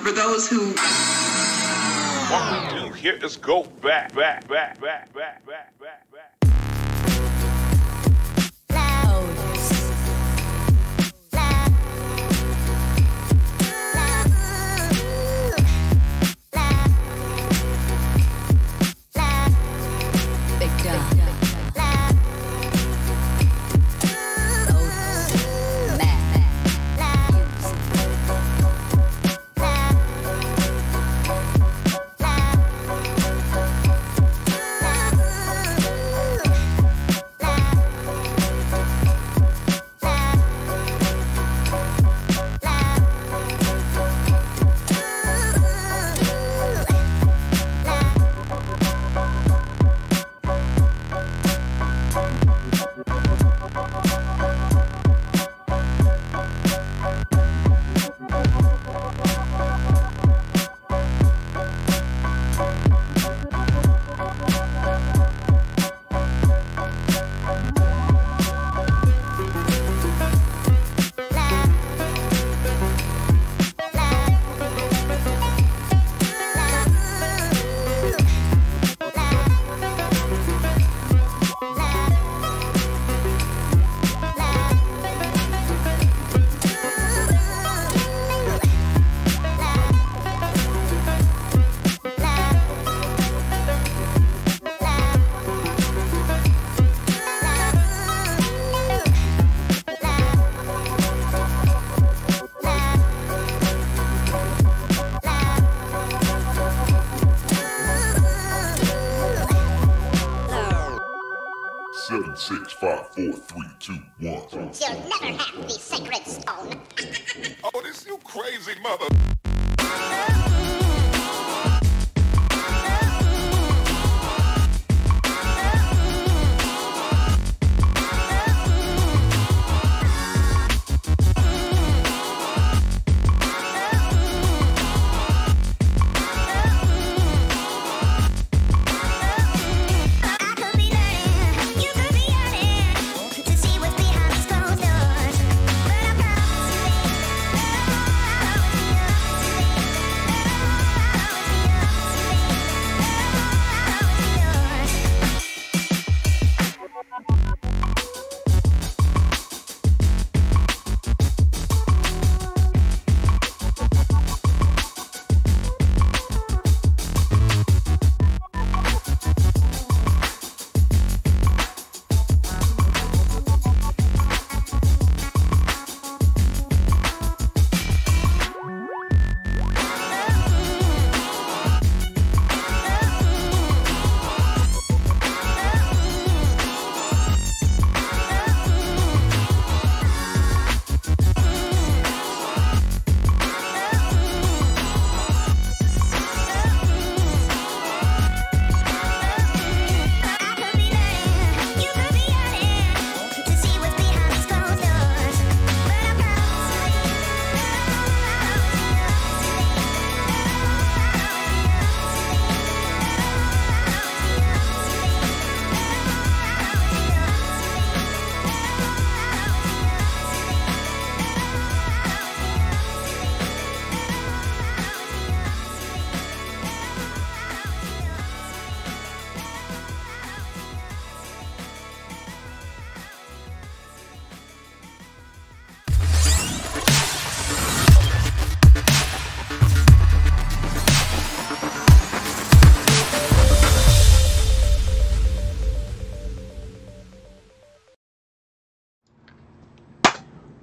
for those who... What we do here is go back. Seven, 6, 5, 4, 3, 2, 1. You'll never have the sacred stone. Oh, this you crazy mother.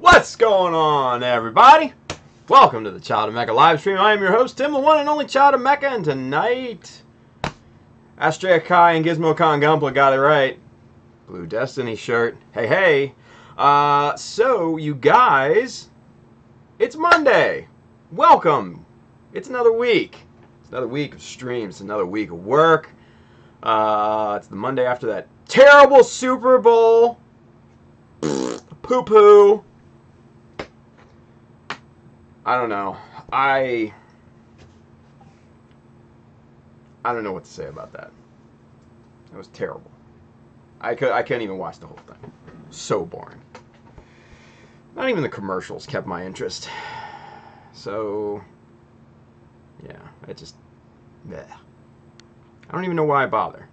What's going on, everybody? Welcome to the Child of Mecha live stream. I am your host, Tim, the one and only Child of Mecha, and tonight, Astrea Kai and Gizmo Khan Gumpla got it right. Blue Destiny shirt. Hey, hey. So, you guys, it's Monday. Welcome. It's another week. It's another week of streams. It's another week of work. It's the Monday after that terrible Super Bowl. Poo-poo. I don't know. I don't know what to say about that. It was terrible. I can't even watch the whole thing. So boring. Not even the commercials kept my interest. So, Yeah, I just, bleh. I don't even know why I bother.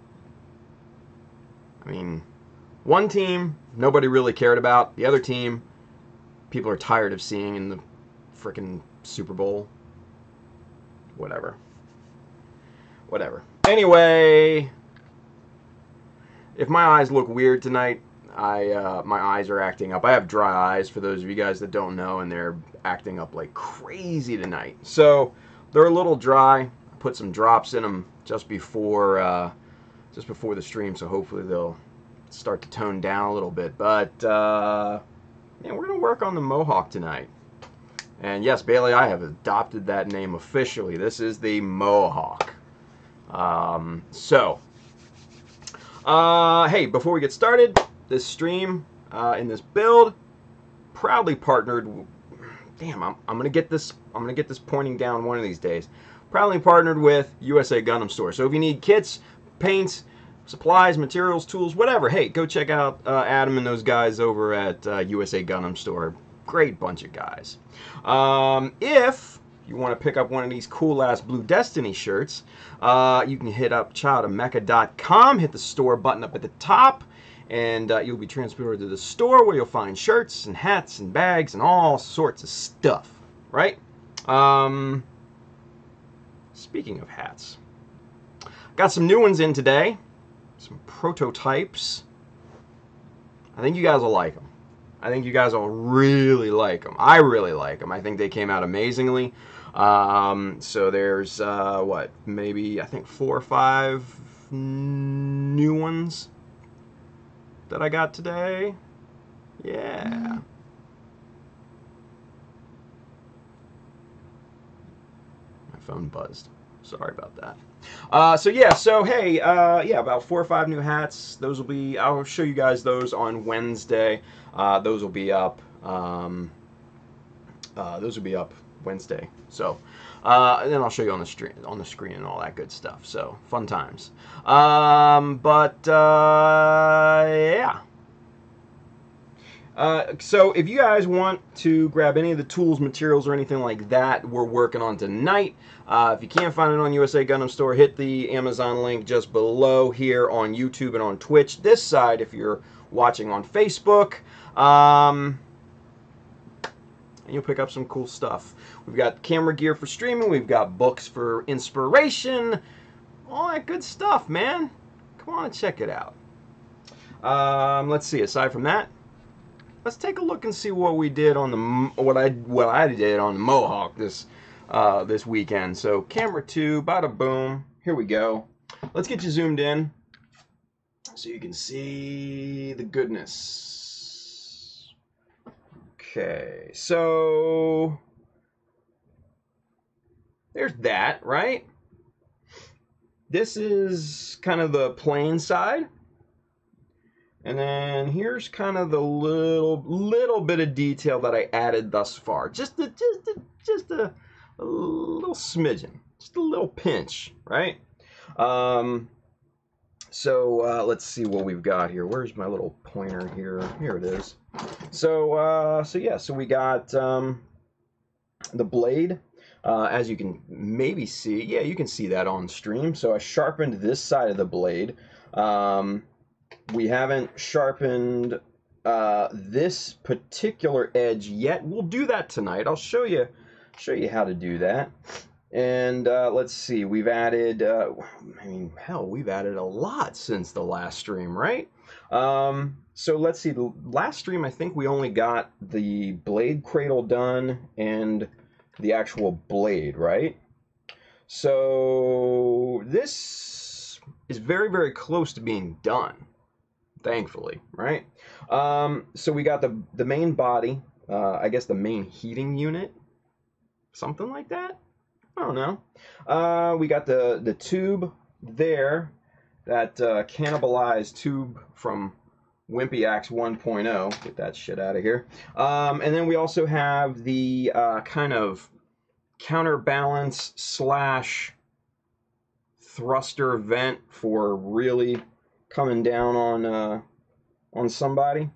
I mean, one team nobody really cared about. The other team, people are tired of seeing in the frickin' Super Bowl. Whatever. Anyway, if my eyes look weird tonight, my eyes are acting up. I have dry eyes, for those of you guys that don't know, and they're acting up like crazy tonight. So they're a little dry. I put some drops in them just before the stream, so hopefully they'll start to tone down a little bit. But yeah, we're gonna work on the Mohawk tonight. And yes, Bailey, I have adopted that name officially. This is the Mohawk. Hey, before we get started, this stream in this build proudly partnered. Damn, I'm gonna get this pointing down one of these days. Proudly partnered with USA Gundam Store. So if you need kits, paints, supplies, materials, tools, whatever, hey, go check out Adam and those guys over at USA Gundam Store. Great bunch of guys. If you want to pick up one of these cool-ass Blue Destiny shirts, you can hit up childofmecha.com, hit the store button up at the top, and you'll be transported to the store where you'll find shirts and hats and bags and all sorts of stuff, right? Speaking of hats, got some new ones in today, some prototypes. I think you guys will like them. I think you guys will really like them. I really like them. I think they came out amazingly. So there's, maybe, I think 4 or 5 new ones that I got today. Yeah. My phone buzzed. Sorry about that. Hey, about 4 or 5 new hats. Those will be, I'll show you guys those on Wednesday. Those will be up. Wednesday. So, and then I'll show you on the screen and all that good stuff. So, fun times. Yeah. So if you guys want to grab any of the tools, materials, or anything like that we're working on tonight, if you can't find it on USA Gundam Store, hit the Amazon link just below here on YouTube and on Twitch. This side, if you're watching on Facebook, and you'll pick up some cool stuff. We've got camera gear for streaming. We've got books for inspiration. All that good stuff, man. Come on and check it out. Let's see. Aside from that, let's take a look and see what we did on the what I did on the Mohawk this weekend. So camera 2, bada boom. Here we go. Let's get you zoomed in so you can see the goodness. Okay, so there's that, right? This is kind of the plain side. And then here's kind of the little bit of detail that I added thus far. Just a little smidgen. Just a little pinch, right? Let's see what we've got here. Where's my little pointer here? Here it is. So we got the blade. As you can maybe see, yeah, you can see that on stream. So I sharpened this side of the blade. We haven't sharpened this particular edge yet. We'll do that tonight. I'll show you how to do that. And let's see, we've added, we've added a lot since the last stream, right? So let's see, the last stream, I think we only got the blade cradle done and the actual blade, right? So this is very, very close to being done, thankfully, right? So we got the main body, I guess the main heating unit, something like that. I don't know. We got the tube there, that cannibalized tube from Wimpy Axe 1.0. Get that shit out of here. And then we also have the kind of counterbalance slash thruster vent for really coming down on somebody.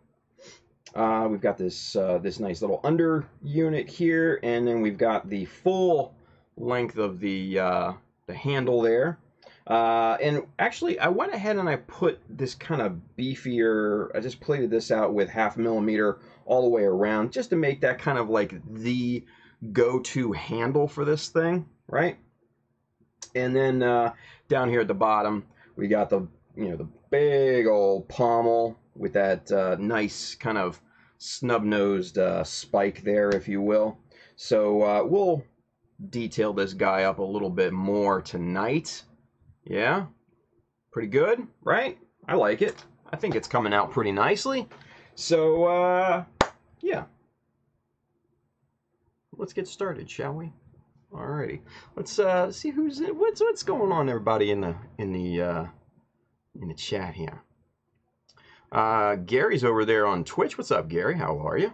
We've got this nice little under unit here, and then we've got the full length of the handle there. And actually, I went ahead and I put this kind of beefier, I just plated this out with 0.5 millimeter all the way around, just to make that kind of like the go-to handle for this thing, right? And then down here at the bottom, we got the, the big old pommel with that nice kind of snub-nosed spike there, if you will. So we'll detail this guy up a little bit more tonight. Yeah, pretty good, right? I like it. I think it's coming out pretty nicely. So, yeah. Let's get started, shall we? Alrighty. Let's see what's going on, everybody, in the chat here. Gary's over there on Twitch. What's up, Gary? How are you?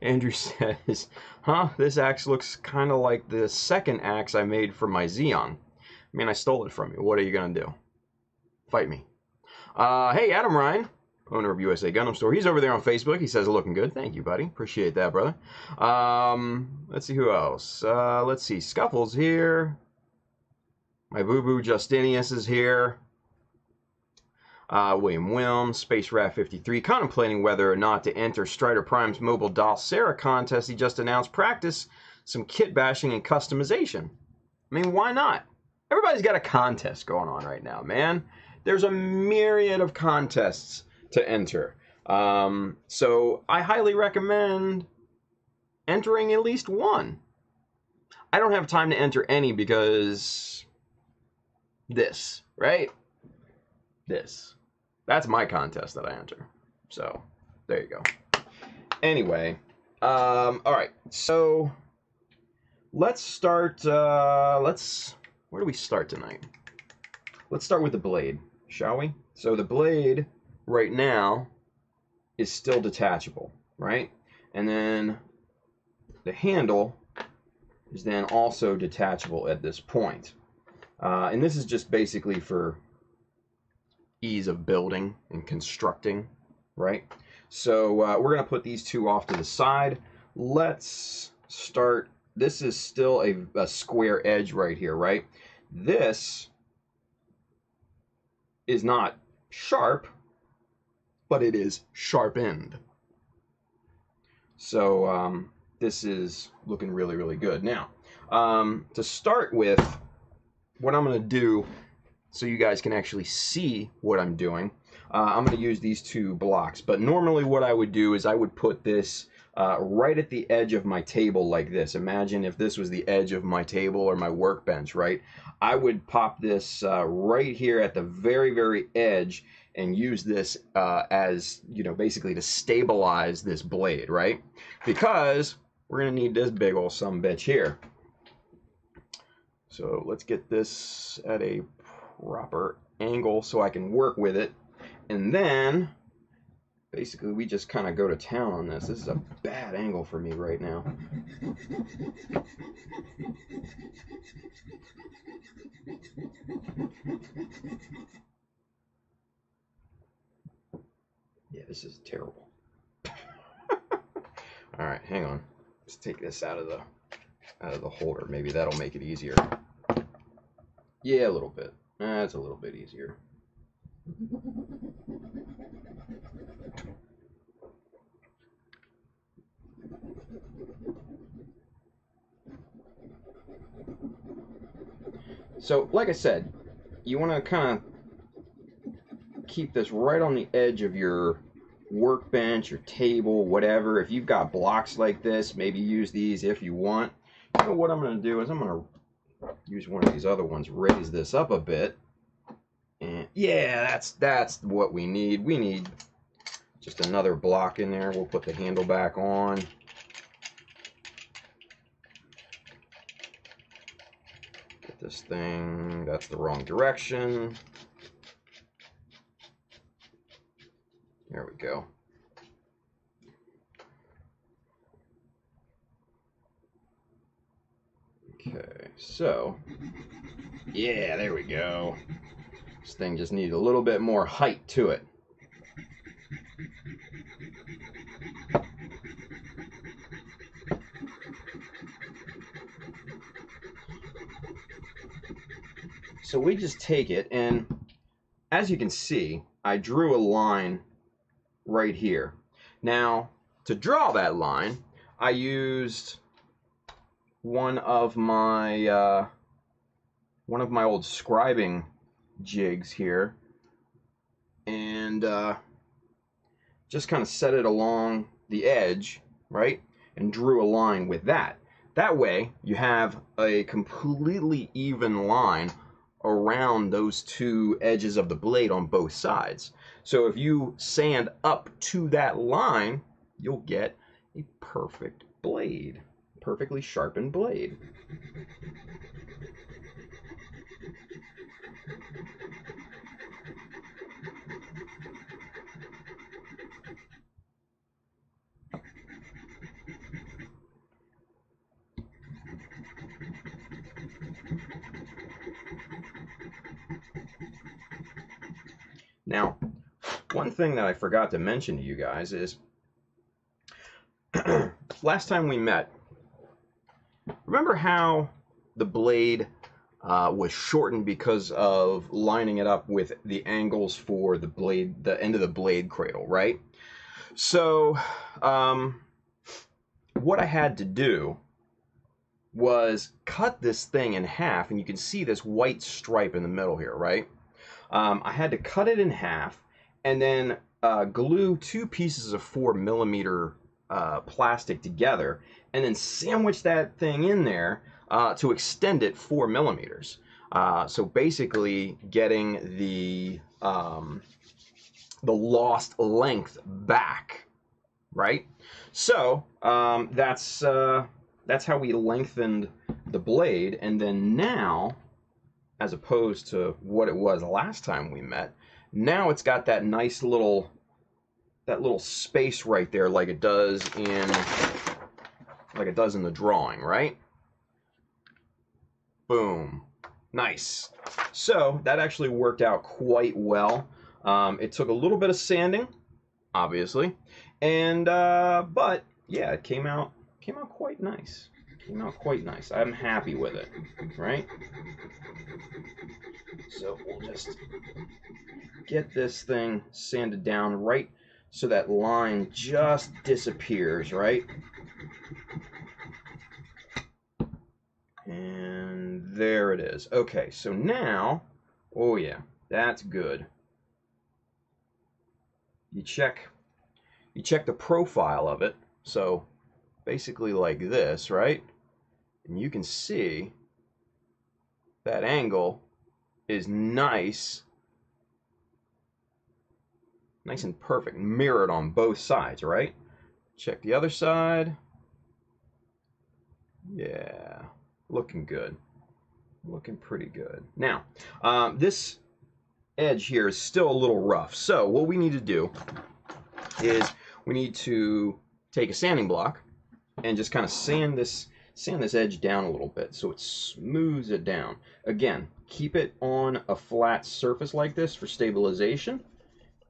Andrew says, huh, this axe looks kind of like the second axe I made for my Xeon. I mean, I stole it from you. What are you going to do? Fight me. Hey, Adam Ryan, owner of USA Gundam Store. He's over there on Facebook. He says, looking good. Thank you, buddy. Appreciate that, brother. Let's see who else. Let's see. Scuffle's here. My boo-boo Justinius is here. William Wilms, Space Rat 53, contemplating whether or not to enter Strider Prime's mobile doll Sarah contest he just announced. Practice some kit bashing and customization. I mean, why not? Everybody's got a contest going on right now, man. There's a myriad of contests to enter. So I highly recommend entering at least one. I don't have time to enter any because this, right? This. That's my contest that I enter. So, there you go. Anyway, alright, so let's start, where do we start tonight? Let's start with the blade, shall we? So the blade, right now, is still detachable, right? And then the handle is then also detachable at this point. And this is just basically for ease of building and constructing, right? So we're going to put these two off to the side. Let's start. This is still a square edge right here, right? This is not sharp, but it is sharpened. So this is looking really, really good. Now, to start with, what I'm going to do, so you guys can actually see what I'm doing, I'm going to use these two blocks. But normally what I would do is I would put this right at the edge of my table like this. Imagine if this was the edge of my table or my workbench, right? I would pop this right here at the very, very edge and use this as, basically to stabilize this blade, right? Because we're going to need this big old sumbitch here. So let's get this at a proper angle so I can work with it. And then basically we just kind of go to town on this. This is a bad angle for me right now. Yeah, this is terrible. All right, hang on. Let's take this out of the holder. Maybe that'll make it easier. Yeah, a little bit. That's a little bit easier. So, like I said, you want to kind of keep this right on the edge of your workbench, your table, whatever. If you've got blocks like this, maybe use these if you want. You know what I'm going to do is I'm going to use one of these other ones, raise this up a bit. And yeah, that's what we need. We need just another block in there. We'll put the handle back on. Get this thing, that's the wrong direction. There we go. Okay, so, yeah, there we go. This thing just needs a little bit more height to it. So we just take it, and as you can see, I drew a line right here. Now, to draw that line, I used one of my old scribing jigs here, and just kind of set it along the edge, right, and drew a line with that. That way, you have a completely even line around those two edges of the blade on both sides. So if you sand up to that line, you'll get a perfect blade, perfectly sharpened blade. Now, one thing that I forgot to mention to you guys is, last time we met, remember how the blade was shortened because of lining it up with the angles for the blade, the end of the blade cradle, right? So, what I had to do was cut this thing in half, and you can see this white stripe in the middle here, right? I had to cut it in half and then glue 2 pieces of 4mm plastic together, and then sandwich that thing in there to extend it 4mm. So basically, getting the lost length back, right? So that's how we lengthened the blade, and then now, as opposed to what it was last time we met, now it's got that nice little space right there, like it does in the drawing, right? Boom. Nice. So that actually worked out quite well. It took a little bit of sanding, obviously, and but yeah, it came out quite nice. Came out quite nice. I'm happy with it, right? So we'll just get this thing sanded down right so that line just disappears, right? And there it is. Okay, so now, oh yeah, that's good. You check the profile of it. So basically like this, right? And you can see that angle is nice and perfect, mirrored on both sides, right? Check the other side. Yeah, looking good. Looking pretty good. Now, this edge here is still a little rough. So what we need to do is we need to take a sanding block and just kind of sand this edge down a little bit so it smooths it down. Again, keep it on a flat surface like this for stabilization,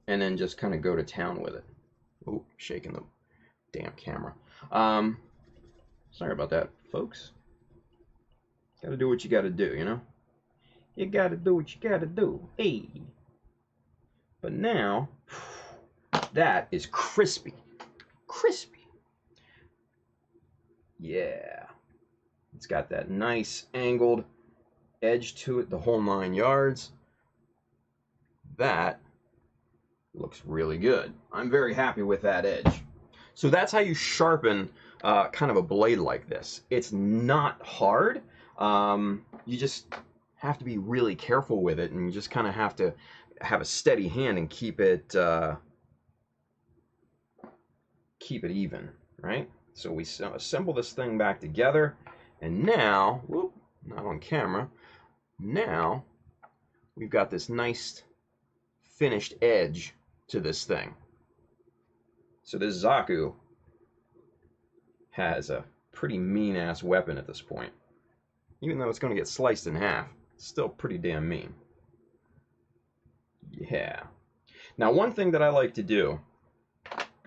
and then just kind of go to town with it. Oh, shaking the damn camera. Sorry about that, folks. Gotta do what you gotta do, you know? You gotta do what you gotta do. Hey. But now, that is crispy. Crispy. Yeah. It's got that nice angled edge to it, the whole 9 yards. That looks really good. I'm very happy with that edge. So that's how you sharpen kind of a blade like this. It's not hard. You just have to be really careful with it, and you just kind of have to have a steady hand and keep it even, right? So we assemble this thing back together, and now, whoop, not on camera, now we've got this nice finished edge to this thing. So this Zaku has a pretty mean-ass weapon at this point. Even though it's going to get sliced in half, it's still pretty damn mean. Yeah. Now, one thing that I like to do,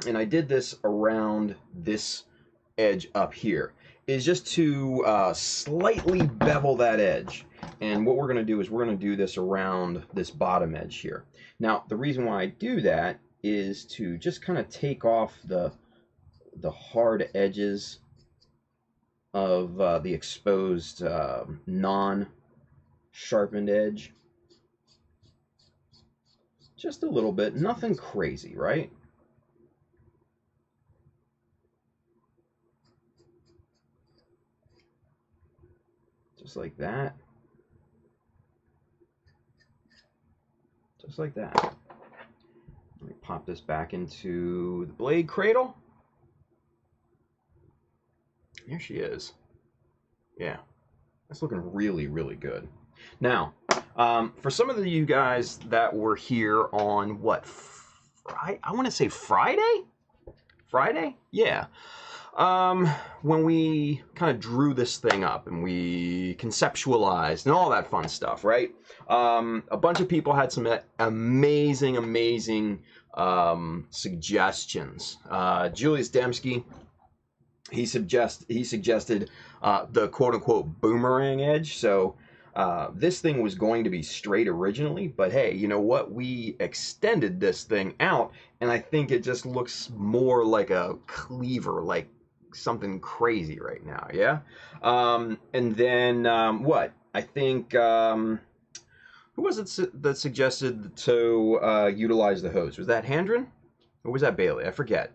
and I did this around this edge up here, is just to slightly bevel that edge. And what we're going to do is we're going to do this around this bottom edge here. Now, the reason why I do that is to just kind of take off the hard edges of the exposed non-sharpened edge. Just a little bit, nothing crazy, right? Just like that. Just like that. Let me pop this back into the blade cradle. Here she is. Yeah, that's looking really, really good. Now, for some of you guys that were here on what, I want to say Friday? Friday? Yeah. When we kind of drew this thing up and we conceptualized and all that fun stuff, right? A bunch of people had some amazing suggestions. Julius Dembski, he suggested the quote-unquote boomerang edge. So this thing was going to be straight originally, but hey, you know what? We extended this thing out, and I think it just looks more like a cleaver, like something crazy right now, yeah? And then, what? I think, who was it that suggested to utilize the hose? Was that Handren? Or was that Bailey? I forget.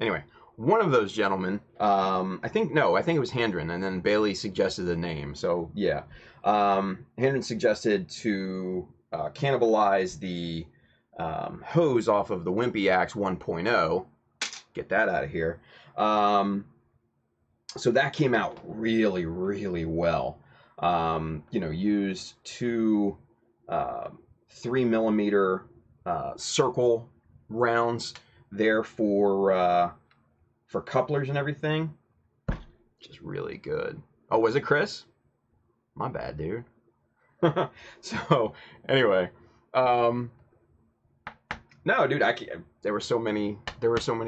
Anyway, one of those gentlemen, I think it was Handren, and then Bailey suggested the name, so yeah. Handren suggested to cannibalize the hose off of the Wimpy Axe 1.0. Get that out of here. So that came out really, really well. You know, used two 3mm circle rounds there for couplers and everything. Just really good. Oh, was it Chris? My bad, dude. So anyway, no, dude, there were so many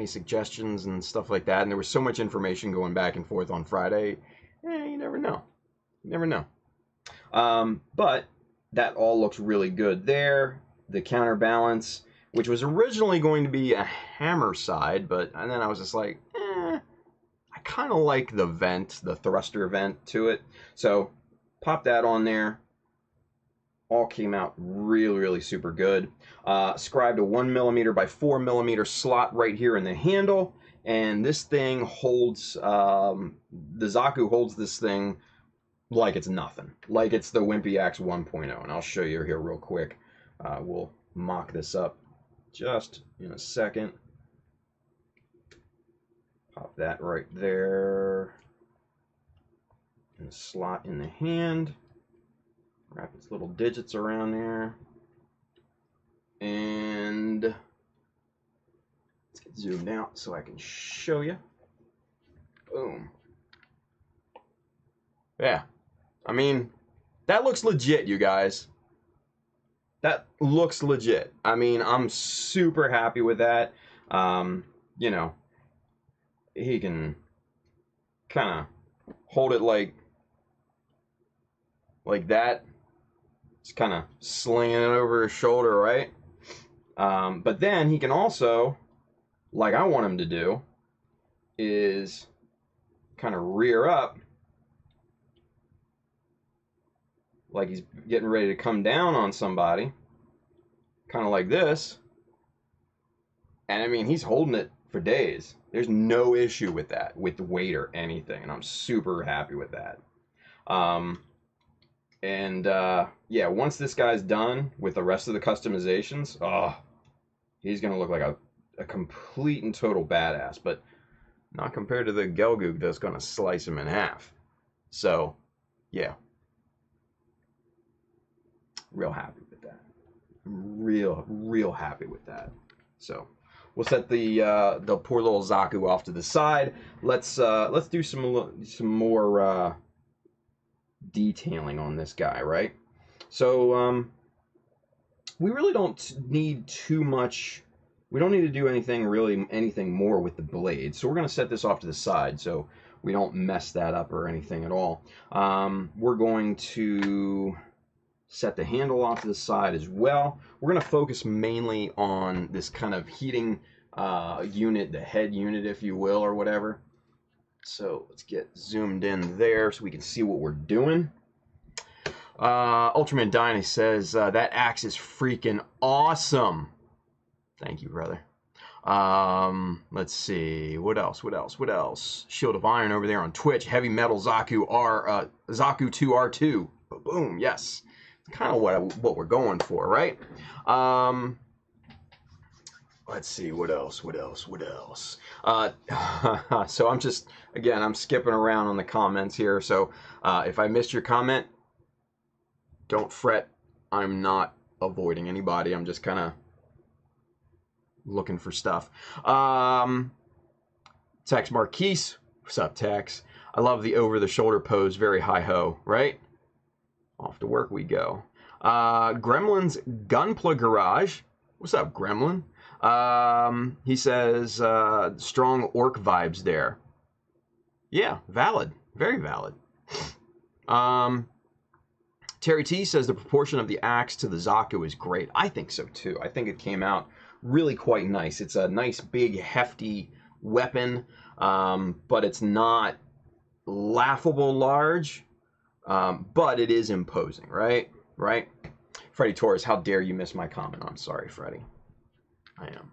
suggestions and stuff like that, and there was so much information going back and forth on Friday. You never know. You never know. But that all looks really good there. The counterbalance, which was originally going to be a hammer side, and then I was just like, I kind of like the vent, the thruster vent to it. So pop that on there. All came out really, really super good. Scribed a 1mm by 4mm slot right here in the handle, and this thing holds, the Zaku holds this thing like it's nothing. Like it's the Wimpy Axe 1.0, and I'll show you here real quick. We'll mock this up just in a second. Pop that right there. And the slot in the hand. Wrap its little digits around there. And let's get zoomed out so I can show you. Boom. Yeah. I mean, that looks legit, you guys. That looks legit. I mean, I'm super happy with that. You know, he can kind of hold it like that. Just kind of slinging it over his shoulder, right? But then he can also, like I want him to do, is kind of rear up like he's getting ready to come down on somebody, kind of like this. And I mean, he's holding it for days. There's no issue with that, with the weight or anything, and I'm super happy with that. Yeah, once this guy's done with the rest of the customizations, he's gonna look like a complete and total badass, but not compared to the Gelgoog that's gonna slice him in half. So, yeah. Real happy with that. Real happy with that. So, we'll set the poor little Zaku off to the side. Let's do some more detailing on this guy, right? So we really don't need too much. We don't need to do anything more with the blade. So we're going to set this off to the side. So we don't mess that up or anything at all. We're going to set the handle off to the side as well. We're going to focus mainly on this kind of heating unit, the head unit, if you will, or whatever. So let's get zoomed in there so we can see what we're doing. Ultraman Dyna says, that axe is freaking awesome. Thank you, brother. Let's see. What else? Shield of Iron over there on Twitch. Heavy Metal Zaku Zaku 2R2. Boom, yes. It's kind of what we're going for, right? Let's see, what else? So I'm just, again, I'm skipping around on the comments here. So if I missed your comment, don't fret. I'm not avoiding anybody. I'm just kind of looking for stuff. Tex Marquise. What's up, Tex? I love the over-the-shoulder pose. Very hi-ho, right? Off to work we go. Gremlin's Gunpla Garage. What's up, Gremlin? He says, strong orc vibes there. Yeah, valid. Very valid. Terry T says the proportion of the axe to the Zaku is great. I think so too. I think it came out really quite nice. It's a nice, big, hefty weapon, but it's not laughable large, but it is imposing, right? Right? Freddie Torres, how dare you miss my comment? I'm sorry, Freddie. I am.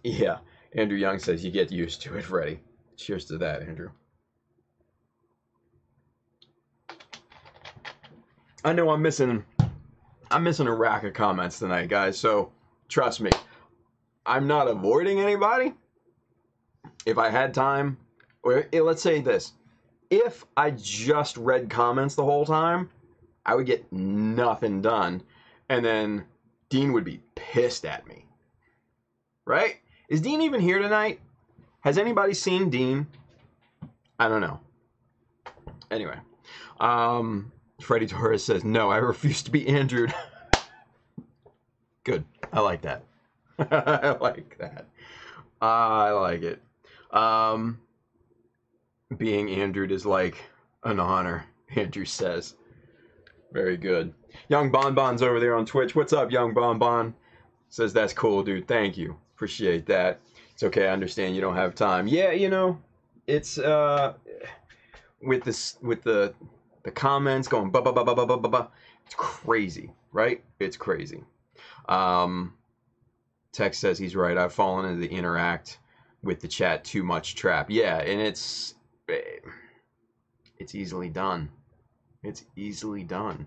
Yeah. Andrew Young says you get used to it, Freddie. Cheers to that, Andrew. I know I'm missing a rack of comments tonight, guys, so trust me. I'm not avoiding anybody. If I had time, or let's say this. If I just read comments the whole time, I would get nothing done. And then Dean would be pissed at me. Right? Is Dean even here tonight? Has anybody seen Dean? I don't know. Anyway. Freddie Torres says, no, I refuse to be Andrewed. Good. I like that. I like that. I like it. Being Andrewed is like an honor, Andrew says. Very good. Young Bonbon's over there on Twitch. What's up, Young Bonbon? Says, that's cool, dude. Thank you. Appreciate that. It's okay. I understand you don't have time. Yeah, you know, it's with the comments going ba ba ba ba ba ba ba. It's crazy, right? It's crazy. Tex says he's right. I've fallen into the interact with the chat too much trap. Yeah, and it's easily done. It's easily done.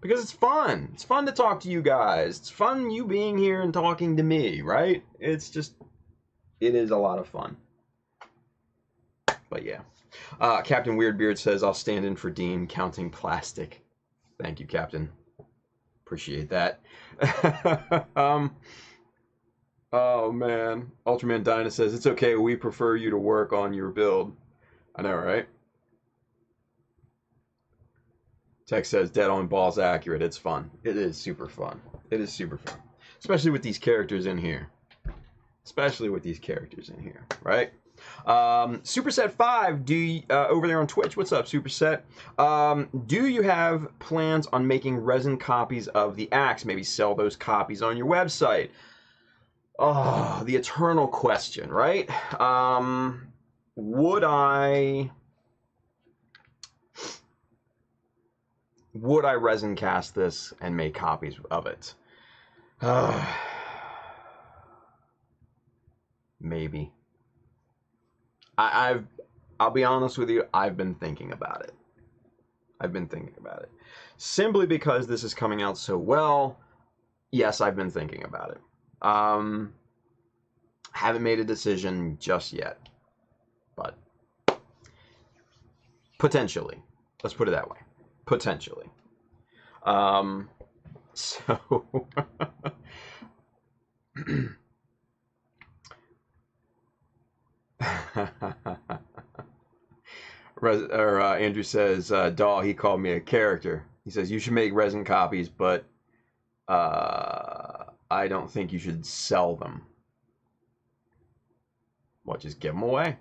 Because it's fun. It's fun to talk to you guys. It's fun you being here and talking to me, right? It's just, it is a lot of fun. But yeah. Captain Weirdbeard says, I'll stand in for Dean counting plastic. Thank you, Captain. Appreciate that. Oh, man. Ultraman Dyna says, it's okay. We prefer you to work on your build. I know, right? Tex says, dead on balls accurate. It's fun. It is super fun. It is super fun. Especially with these characters in here. Especially with these characters in here, right? Superset 5, over there on Twitch, what's up, Superset? Do you have plans on making resin copies of the axe? Maybe sell those copies on your website? Oh, the eternal question, right? Would I resin cast this and make copies of it? Maybe. I'll be honest with you, I've been thinking about it. Simply because this is coming out so well, yes, I've been thinking about it. Haven't made a decision just yet. But potentially. Let's put it that way. Potentially. So Andrew says, Daw, he called me a character. He says, you should make resin copies, but I don't think you should sell them. What, just give them away?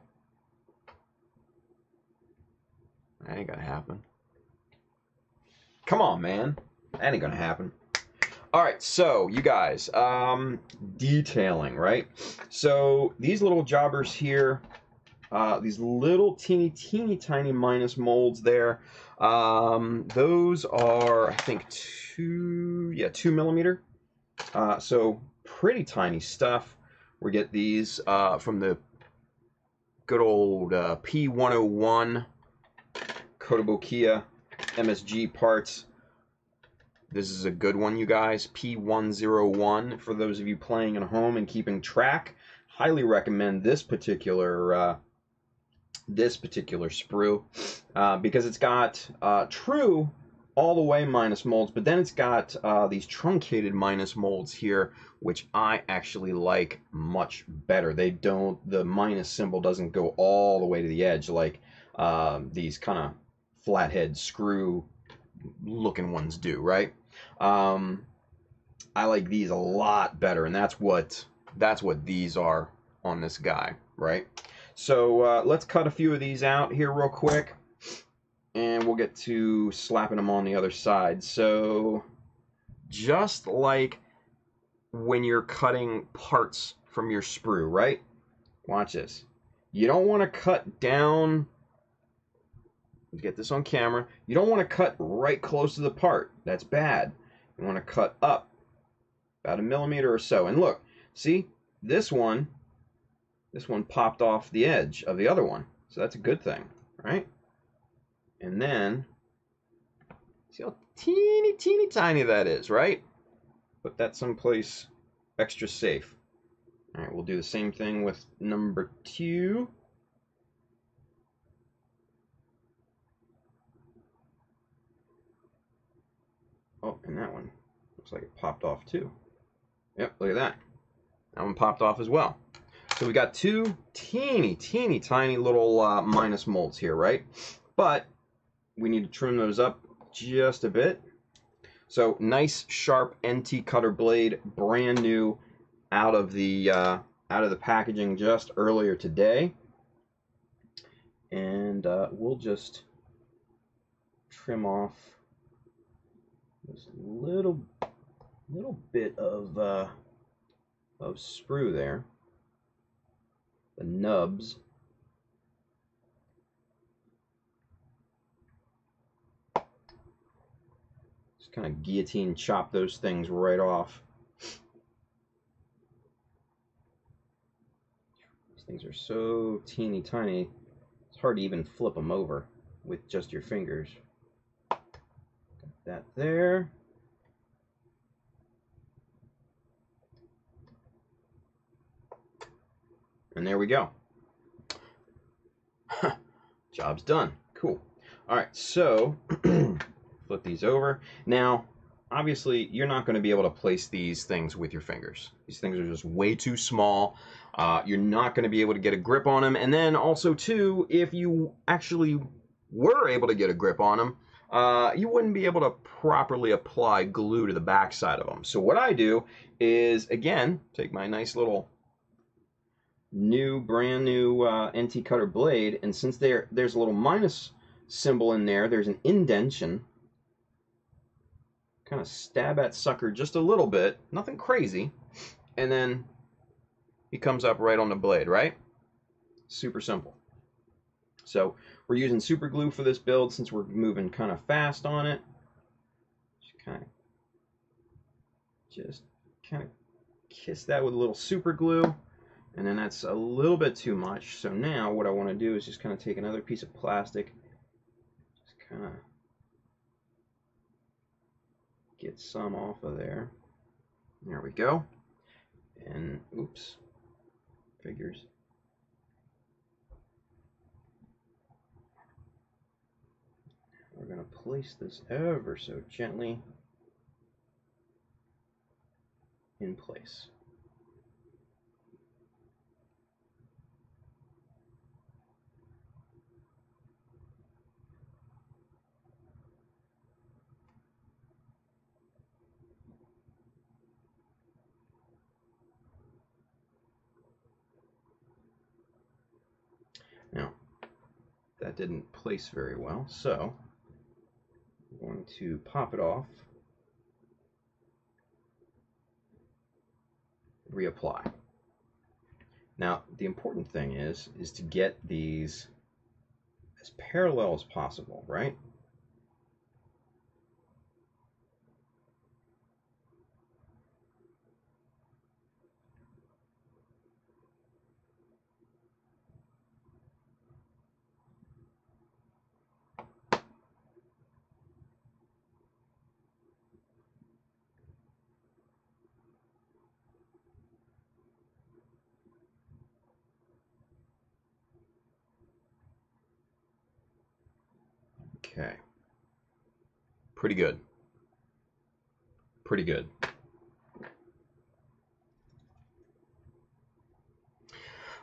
That ain't gonna happen. Come on, man. That ain't gonna happen. Alright, so, you guys, detailing, right? So, these little jobbers here, these little teeny tiny minus molds there, those are, I think, 2 millimeter. So, pretty tiny stuff. We get these from the good old P101 Kotobukiya MSG parts. This is a good one, you guys. P101 for those of you playing at home and keeping track. Highly recommend this particular sprue because it's got true all the way minus molds, but then it's got these truncated minus molds here, which I actually like much better. The minus symbol doesn't go all the way to the edge like these kind of flathead screw looking ones do, right? I like these a lot better, and that's what these are on this guy, right? So let's cut a few of these out here real quick, and we'll get to slapping them on the other side. So just like when you're cutting parts from your sprue, right? Watch this. You don't want to cut down. Get this on camera. You don't want to cut right close to the part. That's bad. You want to cut up about 1 millimeter or so. And look, see, this one popped off the edge of the other one. So that's a good thing, right? And then, see how teeny tiny that is, right? Put that someplace extra safe. All right, we'll do the same thing with number 2. Oh, and that one looks like it popped off too. Yep, look at that. That one popped off as well. So we got 2 teeny tiny little minus molds here, right? But we need to trim those up just a bit. So nice sharp NT cutter blade, brand new, out of the packaging just earlier today. And we'll just trim off this little bit of sprue there, the nubs. Just kind of guillotine chop those things right off. These things are so teeny tiny, it's hard to even flip them over with just your fingers. Got that there. And there we go. Job's done. Cool. All right, so flip these over. Now, obviously, you're not going to be able to place these things with your fingers. These things are just way too small. You're not going to be able to get a grip on them. And then also, too, if you actually were able to get a grip on them, you wouldn't be able to properly apply glue to the backside of them. So what I do is, again, take my nice little brand new NT cutter blade, and since there's a little minus symbol in there, there's an indentation. Kind of stab that sucker just a little bit, nothing crazy, and then he comes up right on the blade, right? Super simple. So we're using super glue for this build since we're moving kind of fast on it. Just kind of kiss that with a little super glue. And then that's a little bit too much. So now what I want to do is just kind of take another piece of plastic, just kind of get some off of there. There we go. And oops, figures. We're going to place this ever so gently in place. that didn't place very well, so I'm going to pop it off, reapply. Now, the important thing is to get these as parallel as possible, right? Okay. Pretty good. Pretty good.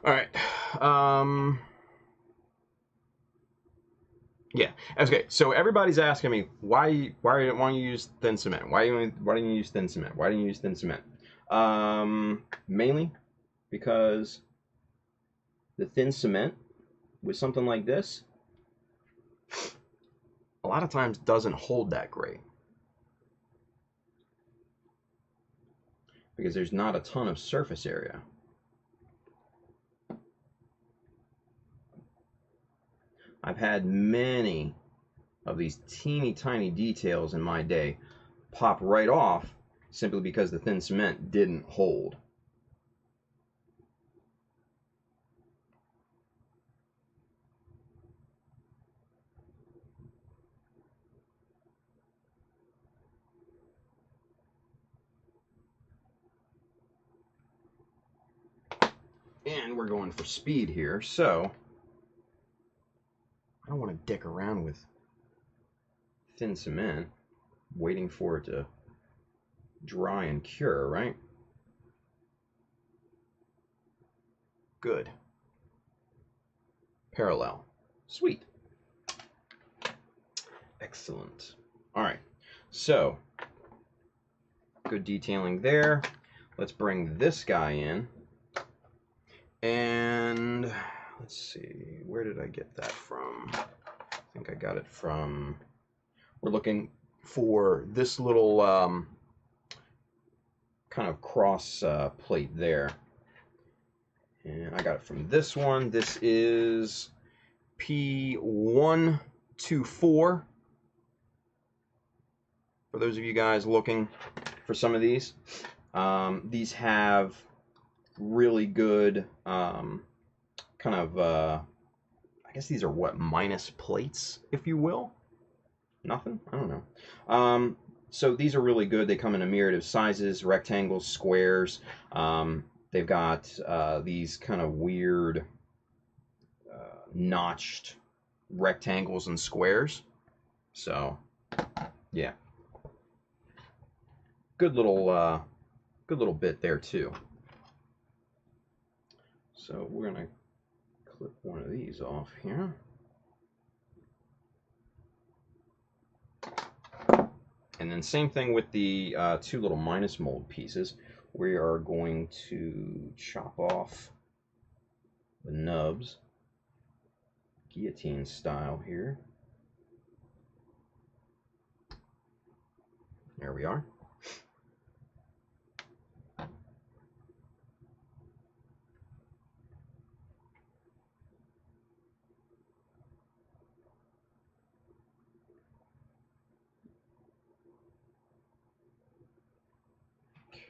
All right. Yeah. Okay. So everybody's asking me why don't you use thin cement? Why don't you use thin cement? Why don't you use thin cement? Mainly because the thin cement with something like this a lot of times doesn't hold that great because there's not a ton of surface area. I've had many of these teeny tiny details in my day pop right off simply because the thin cement didn't hold. And we're going for speed here, so I don't want to dick around with thin cement waiting for it to dry and cure, right? Good. Parallel. Sweet. Excellent. All right, so good detailing there. Let's bring this guy in. And let's see, where did I get that from? I think I got it from, we're looking for this little kind of cross plate there. And I got it from this one. This is P124. For those of you guys looking for some of these have really good kind of I guess these are what, minus plates, if you will. Nothing? I don't know. So these are really good. They come in a myriad of sizes, rectangles, squares. They've got these kind of weird notched rectangles and squares. So yeah, good little bit there too. So we're gonna clip one of these off here. And then same thing with the two little minus mold pieces. We are going to chop off the nubs, guillotine style here. There we are.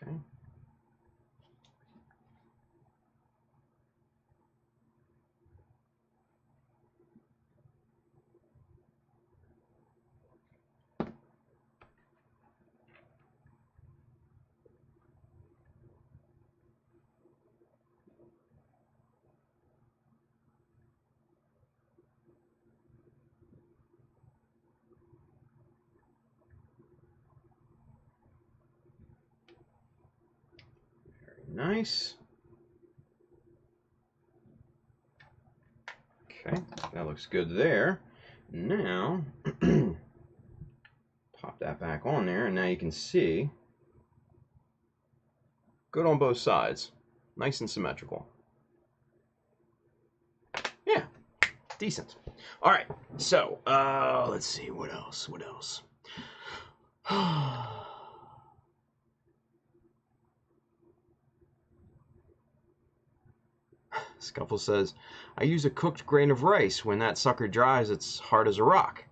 Okay. Nice. Okay, that looks good there. Now, pop that back on there, and now you can see, good on both sides. Nice and symmetrical. Yeah, decent. All right, so let's see, what else? What else? Scuffle says, I use a cooked grain of rice. When that sucker dries, it's hard as a rock.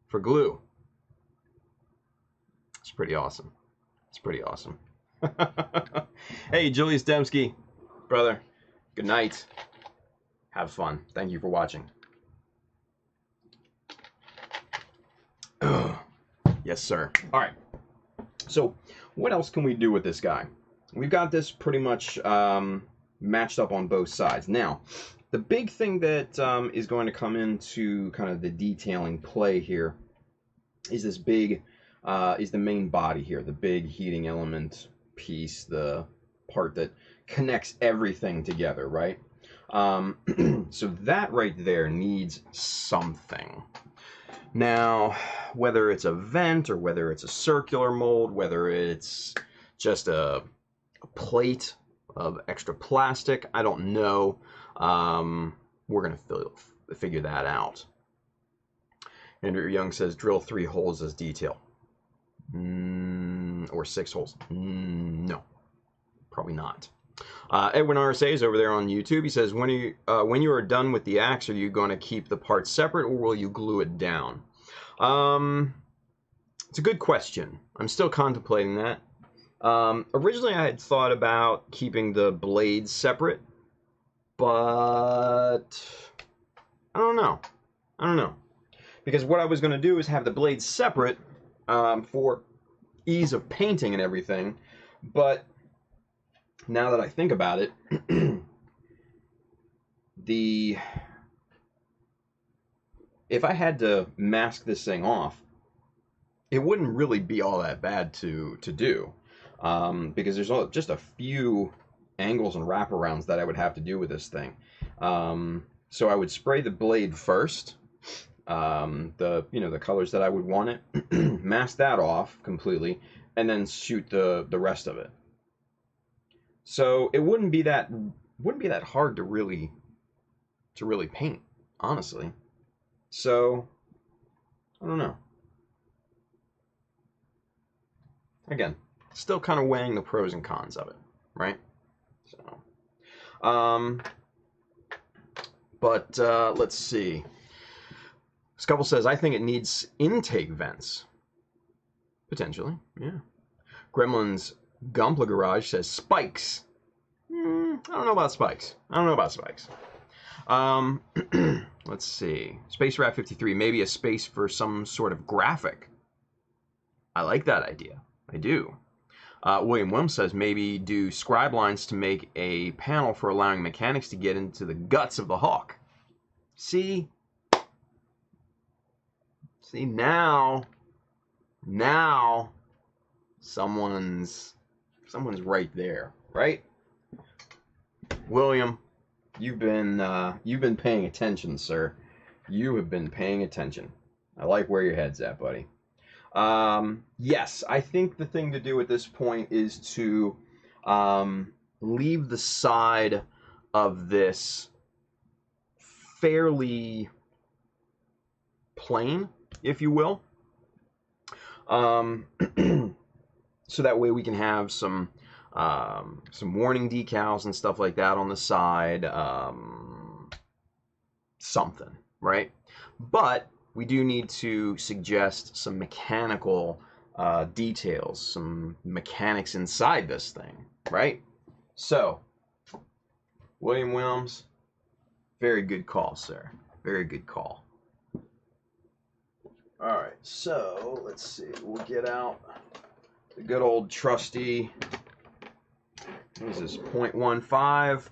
For glue. It's pretty awesome. It's pretty awesome. Hey, Julius Dembski. Brother, good night. Have fun. Thank you for watching. Yes, sir. All right. So, what else can we do with this guy? We've got this pretty much matched up on both sides. Now, the big thing that is going to come into kind of the detailing play here is this big, is the main body here, the big heating element piece, the part that connects everything together, right? So that right there needs something. Now, whether it's a vent or whether it's a circular mold, whether it's just a plate of extra plastic, I don't know. We're going to figure that out. Andrew Young says, drill 3 holes as detail. Or 6 holes. No, probably not. Edwin RSA is over there on YouTube. He says, when you are done with the axe, are you going to keep the parts separate or will you glue it down? It's a good question. I'm still contemplating that. Originally, I had thought about keeping the blades separate, but I don't know. Because what I was going to do is have the blades separate for ease of painting and everything, but now that I think about it, if I had to mask this thing off, it wouldn't really be all that bad to do, because there's just a few angles and wraparounds that I would have to do with this thing. So I would spray the blade first, the colors that I would want it, mask that off completely, and then shoot the rest of it. So it wouldn't be that hard to really paint, honestly. So I don't know. Again, still kind of weighing the pros and cons of it, right? So, let's see. Scupple says, I think it needs intake vents. Potentially, yeah. Gremlin's Gumpla Garage says spikes. I don't know about spikes. Let's see. Space Rat 53, maybe a space for some sort of graphic. I like that idea. I do. William Wilm says maybe do scribe lines to make a panel for allowing mechanics to get into the guts of the Hawk. See now someone's right there, right? William, you've been paying attention, sir. You have been paying attention. I like where your head's at, buddy. Yes, I think the thing to do at this point is to leave the side of this fairly plain, if you will. So that way we can have some warning decals and stuff like that on the side. Something, right? But we do need to suggest some mechanical details, some mechanics inside this thing, right? So, William Wilms, very good call, sir. Very good call. All right, so let's see. We'll get out the good old trusty. What is this? 0.15,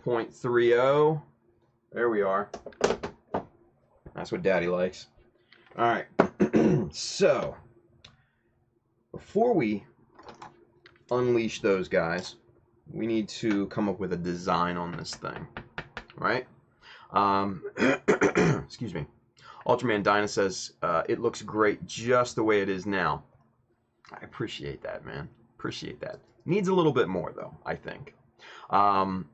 0.30. There we are. That's what Daddy likes. All right. So, before we unleash those guys, we need to come up with a design on this thing, right? Excuse me. Ultraman Dinah says, it looks great just the way it is now. I appreciate that, man. Appreciate that. Needs a little bit more, though, I think.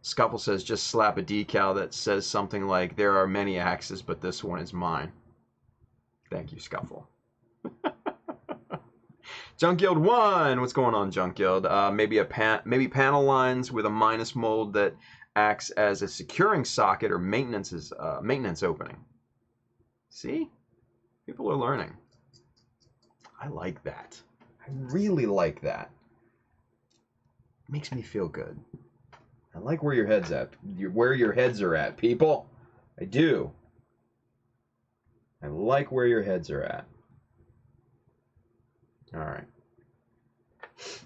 Scuffle says, just slap a decal that says something like, there are many axes, but this one is mine. Thank you, Scuffle. Junk Guild 1! What's going on, Junk Guild? Maybe panel lines with a minus mold that acts as a securing socket or maintenance opening. See? People are learning. I like that. I really like that. Makes me feel good. I like where your head's at. Where your heads are at, people. I do. I like where your heads are at. All right.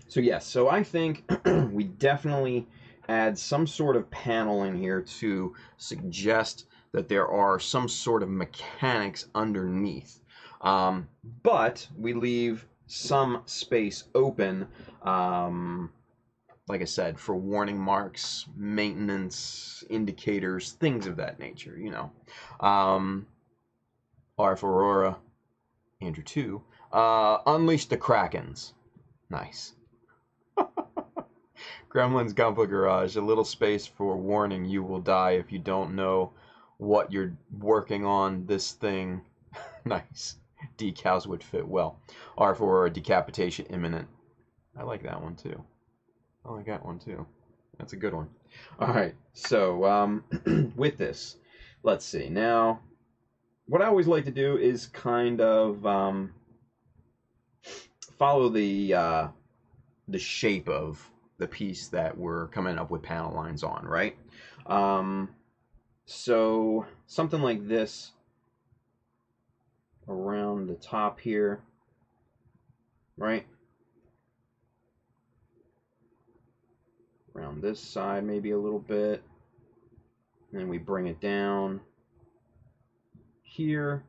So yes, so I think we definitely add some sort of panel in here to suggest that there are some sort of mechanics underneath. But we leave some space open, like I said, for warning marks, maintenance, indicators, things of that nature, you know. RF Aurora, Andrew 2. Unleash the Krakens. Nice. Gremlin's Gunpla Garage. A little space for warning. You will die if you don't know what you're working on. This thing. Nice. Decals would fit well. RF Aurora. Decapitation imminent. I like that one too. I like that one too. That's a good one. Alright, so with this, let's see. Now, what I always like to do is kind of follow the shape of the piece that we're coming up with panel lines on, right? So something like this around the top here, right? Around this side maybe a little bit. And then we bring it down here.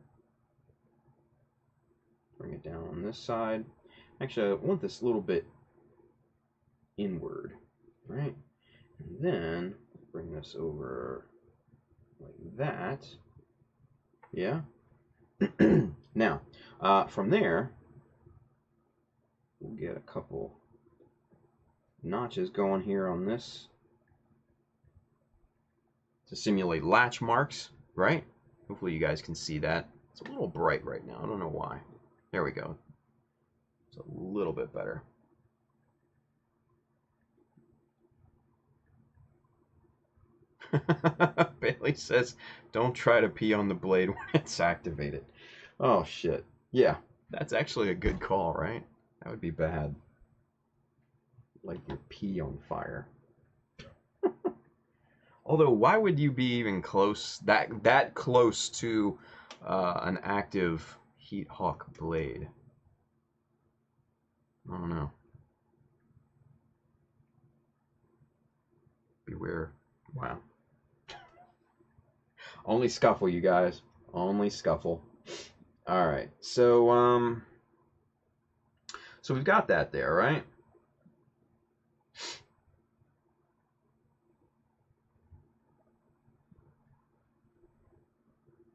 Bring it down on this side. Actually, I want this a little bit inward, right? And then bring this over like that. Yeah. Now, from there, we'll get a couple notches going here on this to simulate latch marks, right? Hopefully you guys can see that. It's a little bright right now. I don't know why. There we go. It's a little bit better. Bailey says, don't try to pee on the blade when it's activated. Oh, shit. Yeah, that's actually a good call, right? That would be bad. Like your pee on fire. Although, why would you be even close, that close to an active Heat Hawk blade? I don't know. Beware. Wow. Only Scuffle, you guys. Only Scuffle. Alright, so we've got that there, right?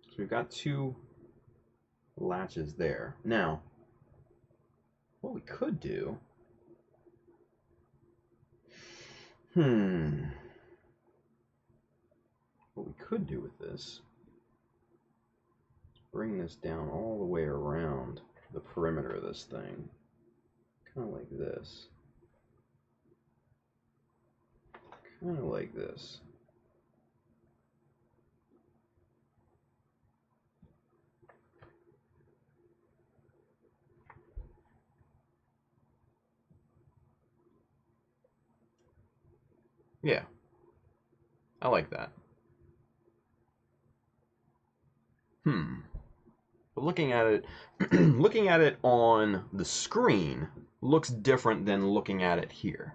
So we've got two latches there. Now, what we could do... What we could do with this is bring this down all the way around the perimeter of this thing. Kind of like this. Kind of like this. Yeah. I like that. But looking at it, looking at it on the screen looks different than looking at it here.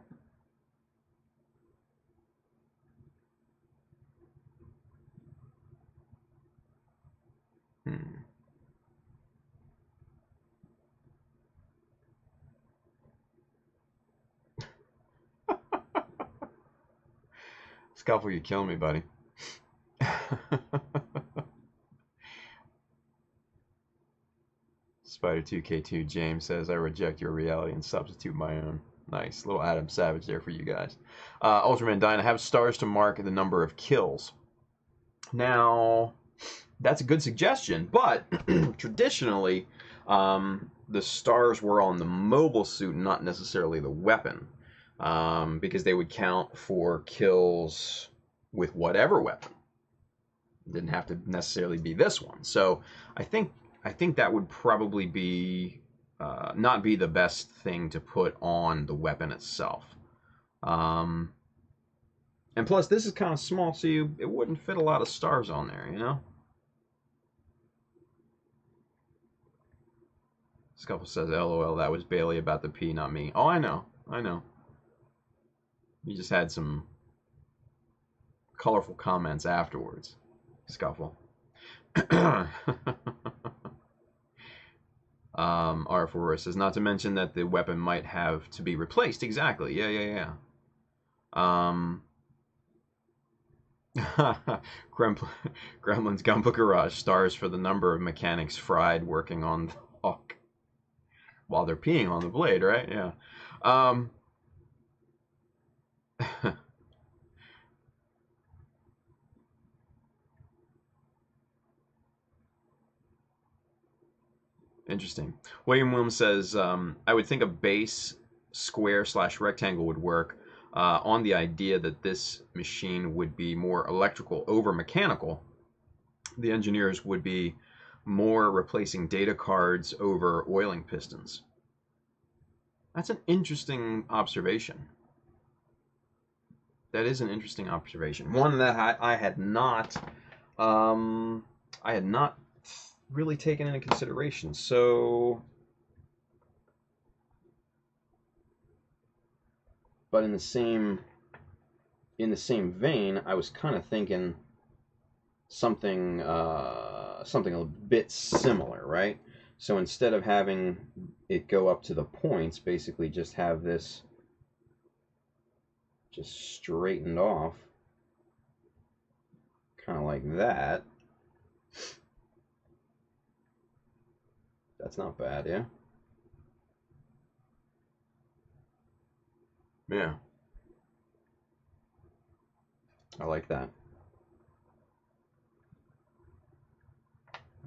Scuffle, you're killing me, buddy. Spider2K2 James says, I reject your reality and substitute my own. Nice. Little Adam Savage there for you guys. Ultraman Dyna, have stars to mark the number of kills. Now, that's a good suggestion, but traditionally, the stars were on the mobile suit, not necessarily the weapon, because they would count for kills with whatever weapon. It didn't have to necessarily be this one. So I think that would probably be not be the best thing to put on the weapon itself. And plus, this is kind of small, so it wouldn't fit a lot of stars on there, you know? Scuffle says, LOL, that was Bailey about the P, not me. Oh, I know. You just had some colorful comments afterwards, Scuffle. R4 says, not to mention that the weapon might have to be replaced. Exactly. Yeah. Gremlin's Gunpla Garage, stars for the number of mechanics fried working on the hawk while they're peeing on the blade, right? Yeah. Interesting. William Williams says, I would think a base square/rectangle would work on the idea that this machine would be more electrical over mechanical. The engineers would be more replacing data cards over oiling pistons. That's an interesting observation. That is an interesting observation. One that I had not really taken into consideration. So, but in the same vein, I was kind of thinking something a bit similar, right? So instead of having it go up to the points, basically just have this just straightened off, kind of like that. That's not bad, yeah? Yeah. I like that.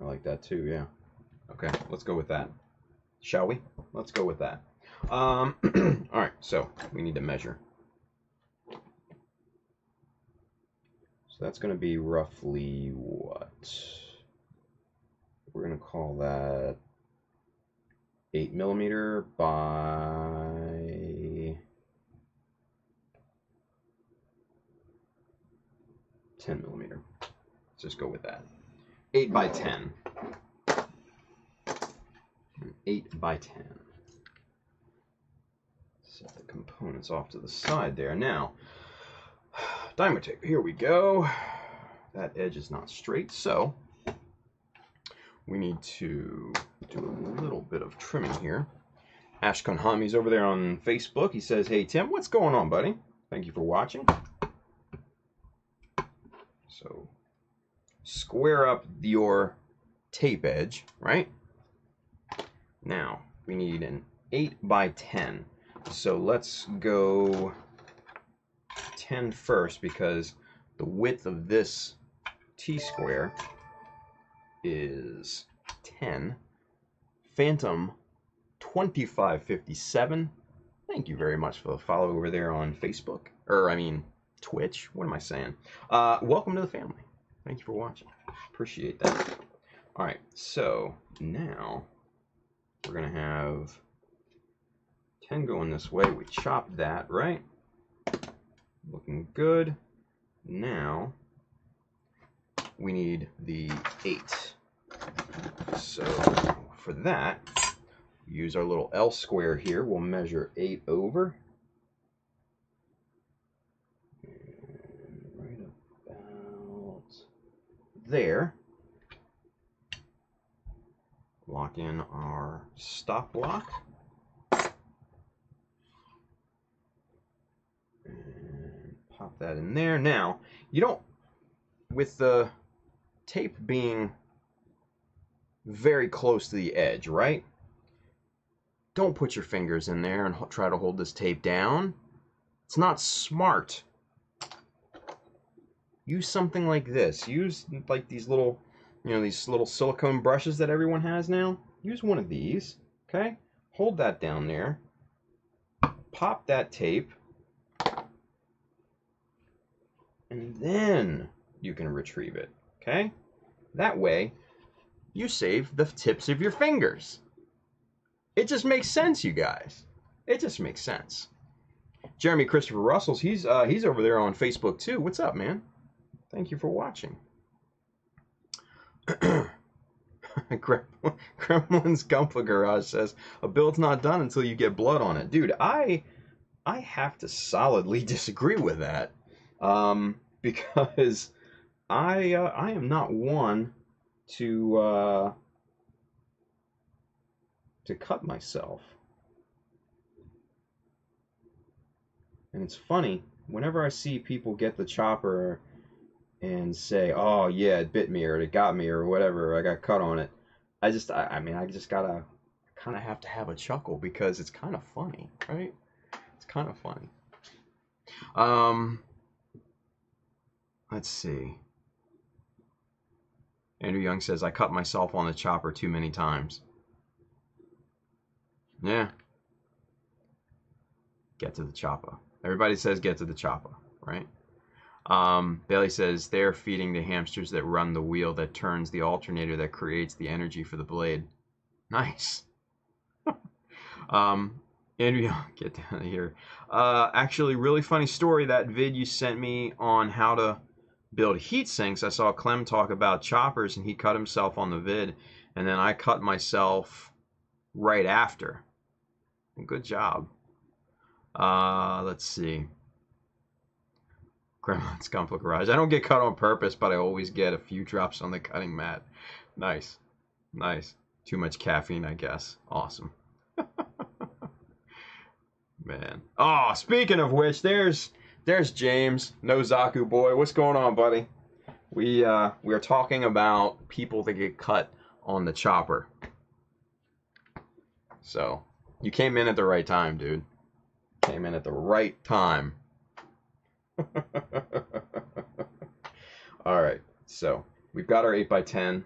I like that too, yeah. Okay, let's go with that. Shall we? Let's go with that. Alright, so we need to measure. So that's going to be roughly what? We're going to call that 8mm by 10mm. Let's just go with that. 8 by 10. 8 by 10. Set the components off to the side there. Now, dimer tape. Here we go. That edge is not straight, so we need to do a little bit of trimming here. Ash Konami's over there on Facebook. He says, hey, Tim, what's going on, buddy? Thank you for watching. So, square up your tape edge, right? Now, we need an 8 by 10. So let's go 10 first, because the width of this T-square is 10. Phantom 2557. Thank you very much for the follow over there on Facebook. Twitch. What am I saying? Welcome to the family. Thank you for watching. Appreciate that. Alright, so now we're going to have 10 going this way. We chopped that, right? Looking good. Now we need the 8. So for that, use our little L square here. We'll measure 8 over. And right about there. Lock in our stop block. And pop that in there. Now, you don't, with the tape being very close to the edge, right? Don't put your fingers in there and try to hold this tape down. It's not smart. Use something like this. Use like these little, these little silicone brushes that everyone has now. Use one of these, okay? Hold that down there. Pop that tape. And then you can retrieve it, okay? That way, you save the tips of your fingers. It just makes sense, you guys. It just makes sense. Jeremy Christopher Russells, he's over there on Facebook too. What's up, man? Thank you for watching. Gremlin's Gumpla Garage says, a build's not done until you get blood on it. Dude, I have to solidly disagree with that. Because I am not one to cut myself. And it's funny, whenever I see people get the chopper and say, oh yeah, it bit me or it got me or whatever, I got cut on it, I just gotta kind of have to have a chuckle because it's kind of funny, right? It's kind of funny. Let's see. Andrew Young says, I cut myself on the chopper too many times. Yeah. Get to the chopper. Everybody says get to the chopper, right? Bailey says, they're feeding the hamsters that run the wheel that turns the alternator that creates the energy for the blade. Nice. Andrew Young, get down of here. Actually, really funny story, that vid you sent me on how to build heat sinks. I saw Clem talk about choppers and he cut himself on the vid, and then I cut myself right after. Good job. Let's see. Grandma's Gumpla Garage. I don't get cut on purpose, but I always get a few drops on the cutting mat. Nice. Nice. Too much caffeine, I guess. Awesome. Man. Oh, speaking of which, there's James, Nozaku boy. What's going on, buddy? We are talking about people that get cut on the chopper. So, you came in at the right time, dude. Came in at the right time. All right, so we've got our 8x10.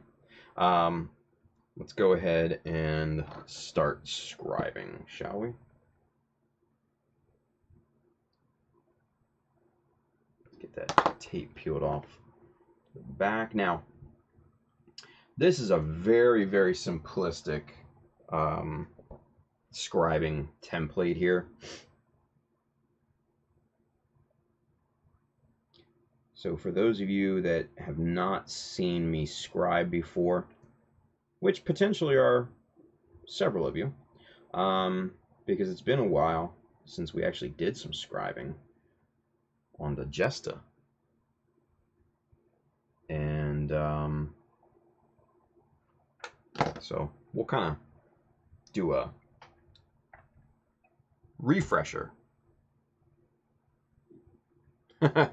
Let's go ahead and start scribing, shall we? Let's get that tape peeled off the back. Now, this is a very, very simplistic scribing template here. So for those of you that have not seen me scribe before, which potentially are several of you, because it's been a while since we actually did some scribing on the Gesta. And so we'll kind of do a refresher.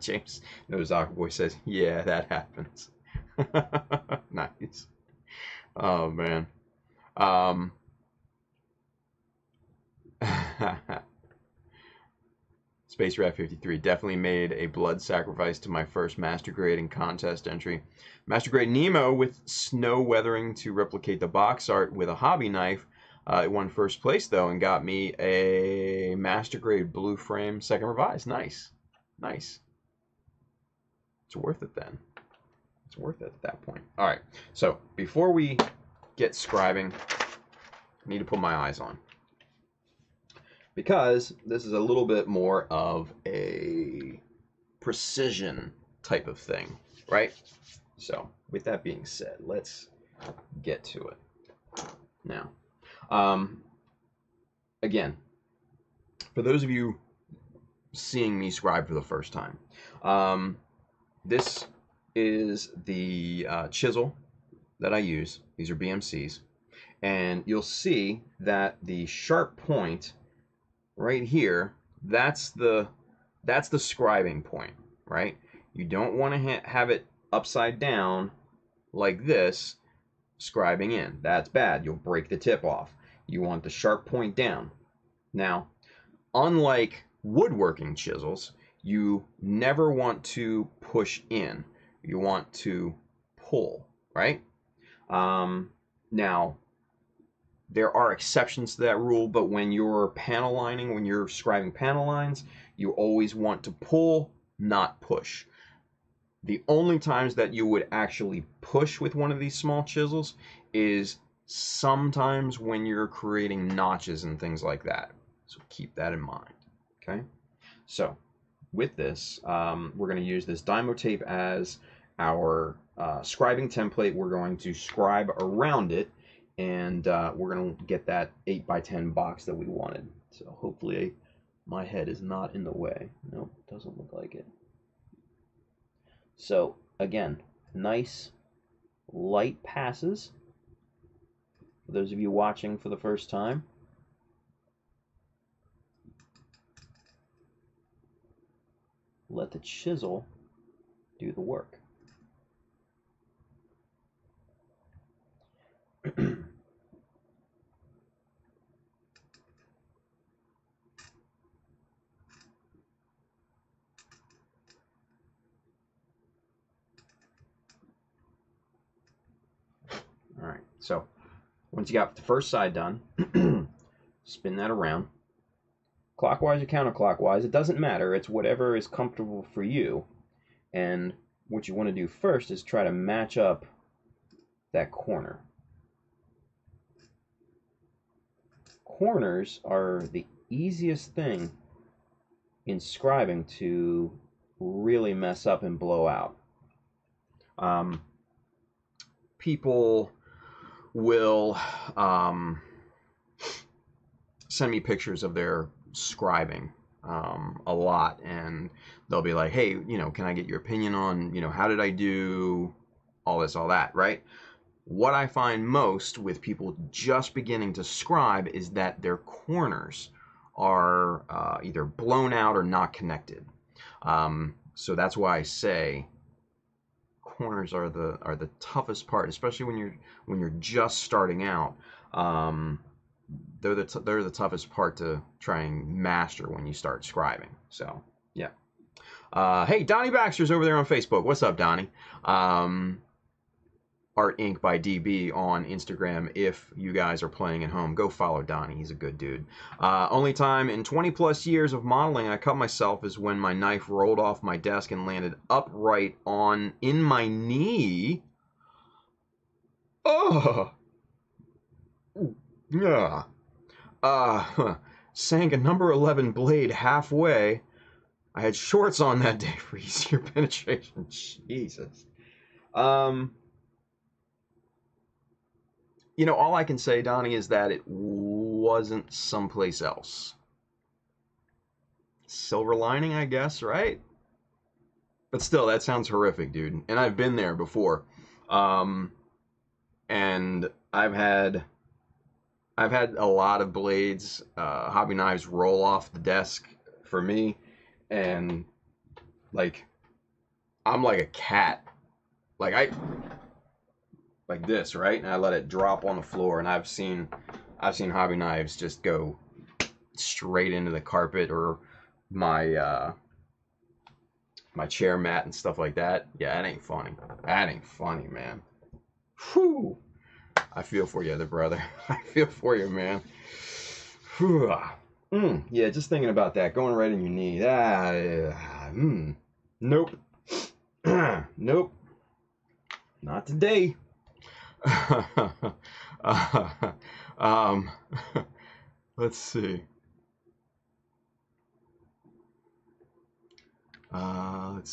James Nozaku boy says, yeah, that happens. Nice. Oh, man. Space Rat 53 definitely made a blood sacrifice to my first Master Grade and contest entry. Master Grade Nemo with snow weathering to replicate the box art with a hobby knife. It won first place, though, and got me a Master Grade blue frame second revise. Nice. Nice. It's worth it then. It's worth it at that point. All right. So before we get scribing, I need to put my eyes on, because this is a little bit more of a precision type of thing, right? So with that being said, let's get to it. Now, again, for those of you seeing me scribe for the first time, this is the chisel that I use. These are BMCs. And you'll see that the sharp point right here, that's the scribing point, right? You don't want to have it upside down like this, scribing in. That's bad. You'll break the tip off. You want the sharp point down. Now, unlike woodworking chisels, you never want to push in. You want to pull, right? Now, there are exceptions to that rule, but when you're panel lining, when you're scribing panel lines, you always want to pull, not push. The only times that you would actually push with one of these small chisels is sometimes when you're creating notches and things like that. So keep that in mind, okay? So with this, we're going to use this Dymo tape as our scribing template. We're going to scribe around it, and we're going to get that 8x10 box that we wanted. So hopefully my head is not in the way. Nope, doesn't look like it. So again, nice light passes. For those of you watching for the first time, let the chisel do the work. All right, so once you got the first side done, spin that around. Clockwise or counterclockwise, it doesn't matter. It's whatever is comfortable for you. And what you want to do first is try to match up that corner. Corners are the easiest thing in scribing to really mess up and blow out. People will send me pictures of their scribing a lot, and they'll be like, hey, you know, can I get your opinion on, you know, how did I do all this, all that, right? What I find most with people just beginning to scribe is that their corners are either blown out or not connected. So that's why I say corners are the toughest part, especially when you're just starting out. They're the toughest part to try and master when you start scribing. So yeah. Hey, Donnie Baxter's over there on Facebook. What's up, Donnie? Art Inc. by DB on Instagram. If you guys are playing at home, go follow Donnie. He's a good dude. Only time in 20 plus years of modeling I cut myself is when my knife rolled off my desk and landed upright in my knee. Oh, yeah. Sank a number 11 blade halfway. I had shorts on that day for easier penetration. Jesus. You know, all I can say, Donnie, is that it wasn't someplace else. Silver lining, I guess, right? But still, that sounds horrific, dude. And I've been there before. And I've had a lot of blades, hobby knives roll off the desk for me. And, like, I'm like a cat. Like this, right? And I let it drop on the floor, and I've seen hobby knives just go straight into the carpet or my my chair mat and stuff like that. Yeah, that ain't funny. That ain't funny, man. Whew. I feel for you, other brother. I feel for you, man. Whew. Yeah, just thinking about that, going right in your knee. Nope. Nope. Not today. Let's see. Let's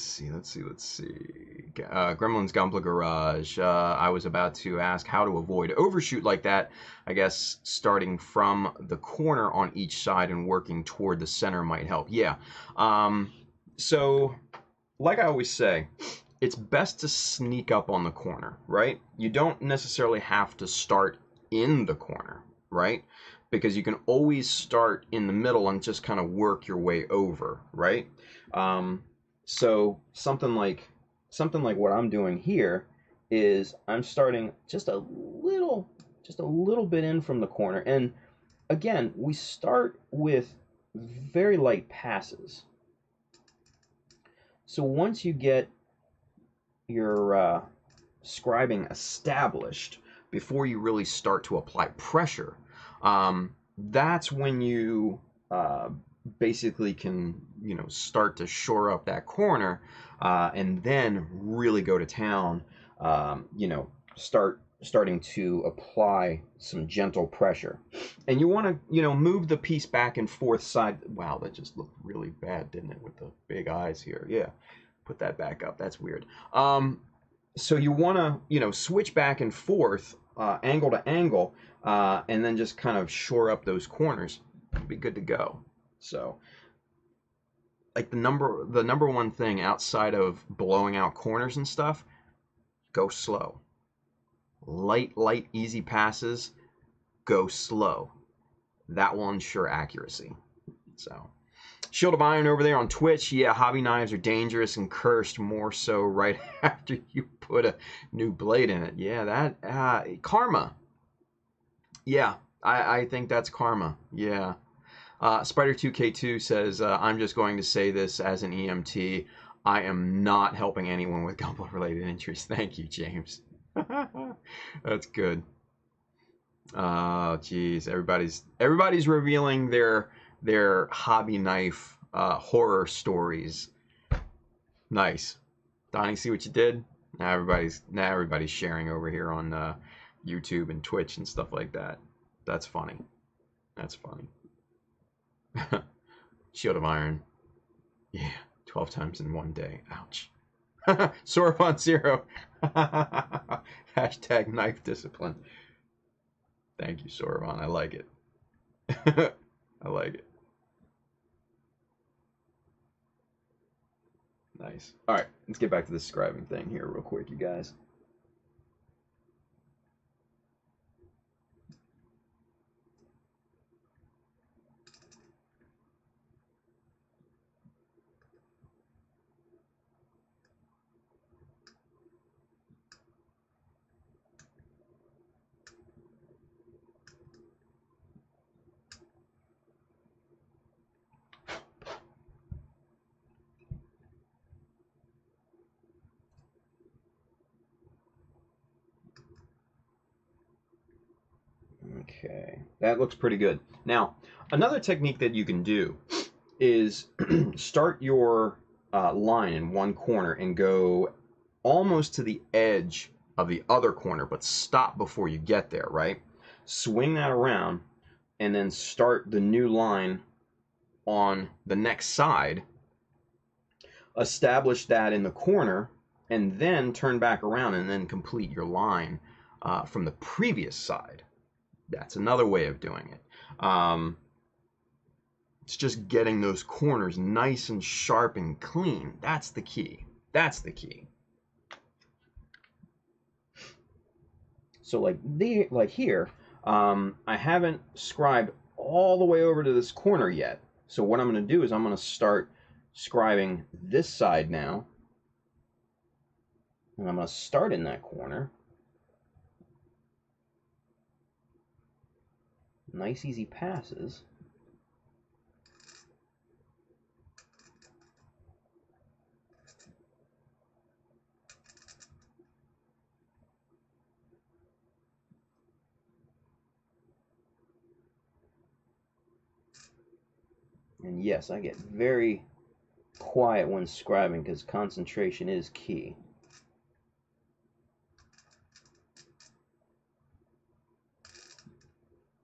see. Gremlin's Gumpla Garage. I was about to ask how to avoid overshoot like that. I guess starting from the corner on each side and working toward the center might help. Yeah. So, like I always say, it's best to sneak up on the corner, right? You don't necessarily have to start in the corner, right? Because you can always start in the middle and just kind of work your way over, right? So something like what I'm doing here is I'm starting just a little bit in from the corner, and again, we start with very light passes. So once you get your scribing established, before you really start to apply pressure, that's when you basically can, start to shore up that corner, and then really go to town. Starting to apply some gentle pressure, and you want to, move the piece back and forth side. Wow, that just looked really bad, didn't it, with the big eyes here? Yeah, put that back up. That's weird. So you want to, switch back and forth, angle to angle, and then just kind of shore up those corners. Be good to go. So, like the number one thing outside of blowing out corners and stuff, go slow. Light, easy passes, go slow. That will ensure accuracy. So, Shield of Iron over there on Twitch. Yeah, hobby knives are dangerous and cursed, more so right after you put a new blade in it. Yeah, that karma. Yeah, I think that's karma. Yeah. Spider2K2 says, I'm just going to say this as an EMT. I am not helping anyone with gumbo-related injuries. Thank you, James. That's good. Oh, geez. Everybody's revealing their hobby knife horror stories. Nice. Donnie, see what you did? Now everybody's sharing over here on YouTube and Twitch and stuff like that. That's funny. That's funny. Shield of Iron. Yeah, 12 times in one day. Ouch. Sorofon Zero. Hashtag knife discipline. Thank you, Sorofon. I like it. I like it. Nice. All right, let's get back to the scribing thing here real quick, you guys. Okay, that looks pretty good. Now, another technique that you can do is start your line in one corner and go almost to the edge of the other corner, but stop before you get there, right? Swing that around and then start the new line on the next side. Establish that in the corner and then turn back around and then complete your line from the previous side. That's another way of doing it. It's just getting those corners nice and sharp and clean. That's the key. That's the key. So like here, I haven't scribed all the way over to this corner yet. So what I'm going to do is I'm going to start scribing this side now. And I'm going to start in that corner. Nice easy passes. And yes, I get very quiet when scribing because concentration is key.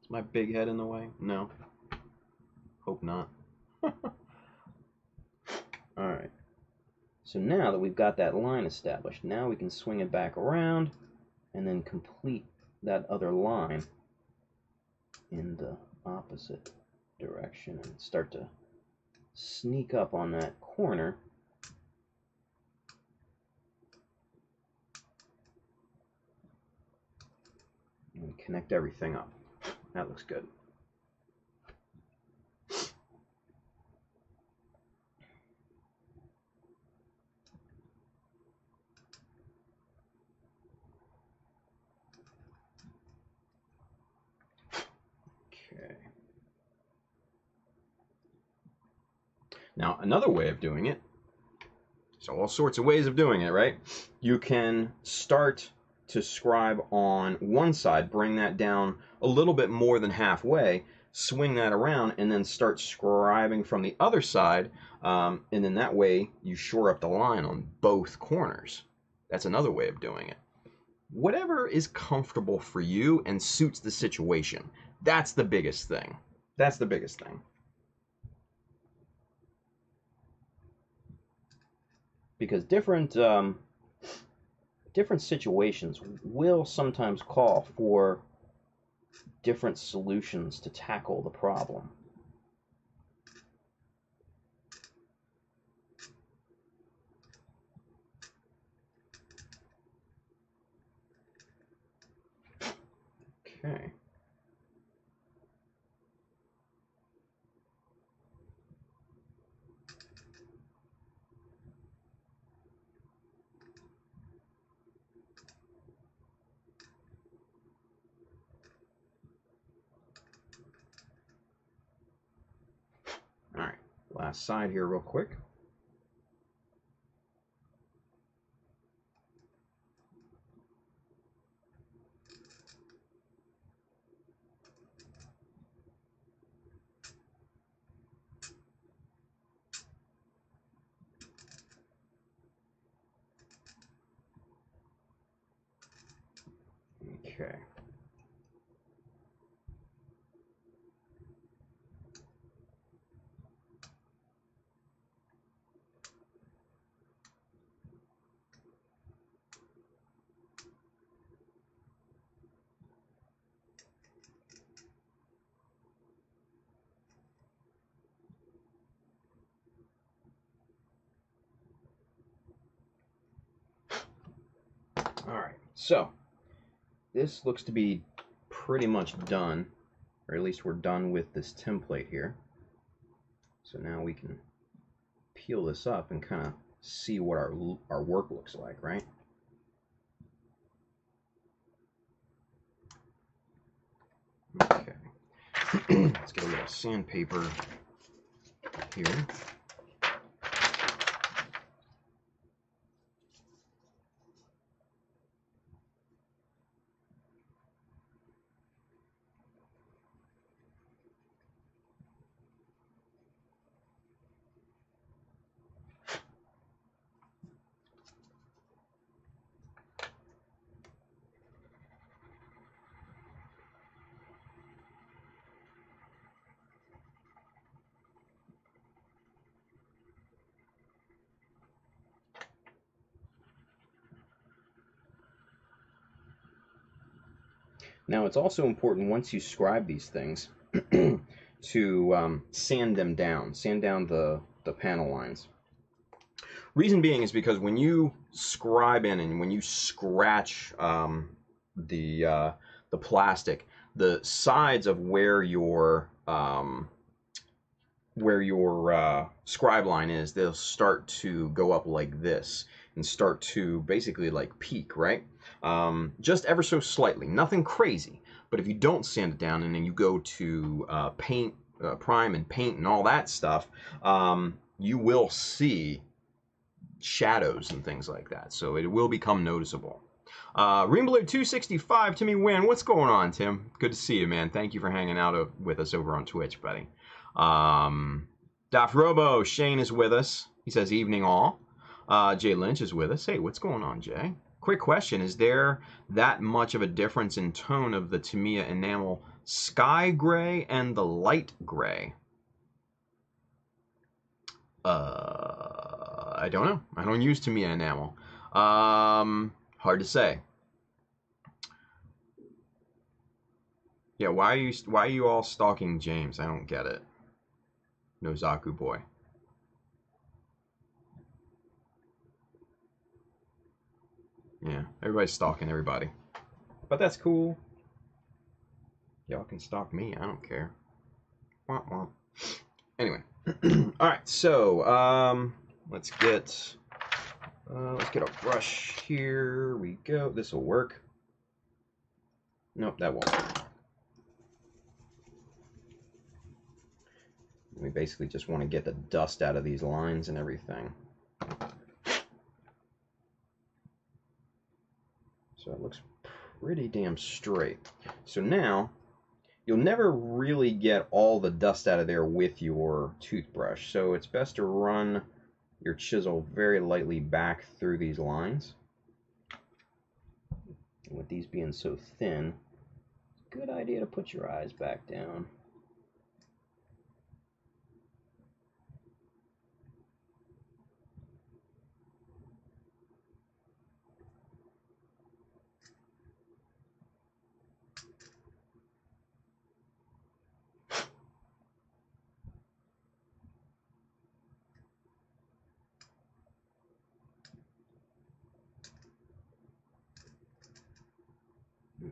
Is my big head in the way? No. Hope not. Alright. So now that we've got that line established, now we can swing it back around and then complete that other line in the opposite direction and start to sneak up on that corner. And connect everything up. That looks good. Okay. Now, another way of doing it, so all sorts of ways of doing it, right? You can start to scribe on one side, bring that down a little bit more than halfway, swing that around, and then start scribing from the other side, and then that way you shore up the line on both corners. That's another way of doing it. Whatever is comfortable for you and suits the situation. That's the biggest thing. That's the biggest thing. Because different situations will sometimes call for different solutions to tackle the problem. Okay. All right, last side here real quick. Okay. All right, so this looks to be pretty much done, or at least we're done with this template here. So now we can peel this up and kind of see what our work looks like, right? Okay. Let's get a little sandpaper here. Now, it's also important once you scribe these things to sand them down, sand down the panel lines. Reason being is because when you scribe in and when you scratch the plastic, the sides of where your scribe line is, they'll start to go up like this and start to basically like peak, right? Just ever so slightly, nothing crazy. But if you don't sand it down and then you go to paint, prime and paint and all that stuff, you will see shadows and things like that. So it will become noticeable. Rainbow 265, Timmy Wynn, what's going on, Tim? Good to see you, man. Thank you for hanging out with us over on Twitch, buddy. Daf Robo, Shane is with us. He says evening all. Jay Lynch is with us. Hey, what's going on, Jay? Quick question, is there that much of a difference in tone of the Tamiya enamel sky gray and the light gray? I don't know. I don't use Tamiya enamel. Hard to say. Yeah, why are you all stalking James? I don't get it. Nozaku boy. Yeah, everybody's stalking everybody. But that's cool. Y'all can stalk me, I don't care. Wah, wah. Anyway. Alright, so let's get a brush. Here we go. This will work. Nope, that won't. We basically just want to get the dust out of these lines and everything. So it looks pretty damn straight. So now, you'll never really get all the dust out of there with your toothbrush. So it's best to run your chisel very lightly back through these lines. And with these being so thin, good idea to put your eyes back down.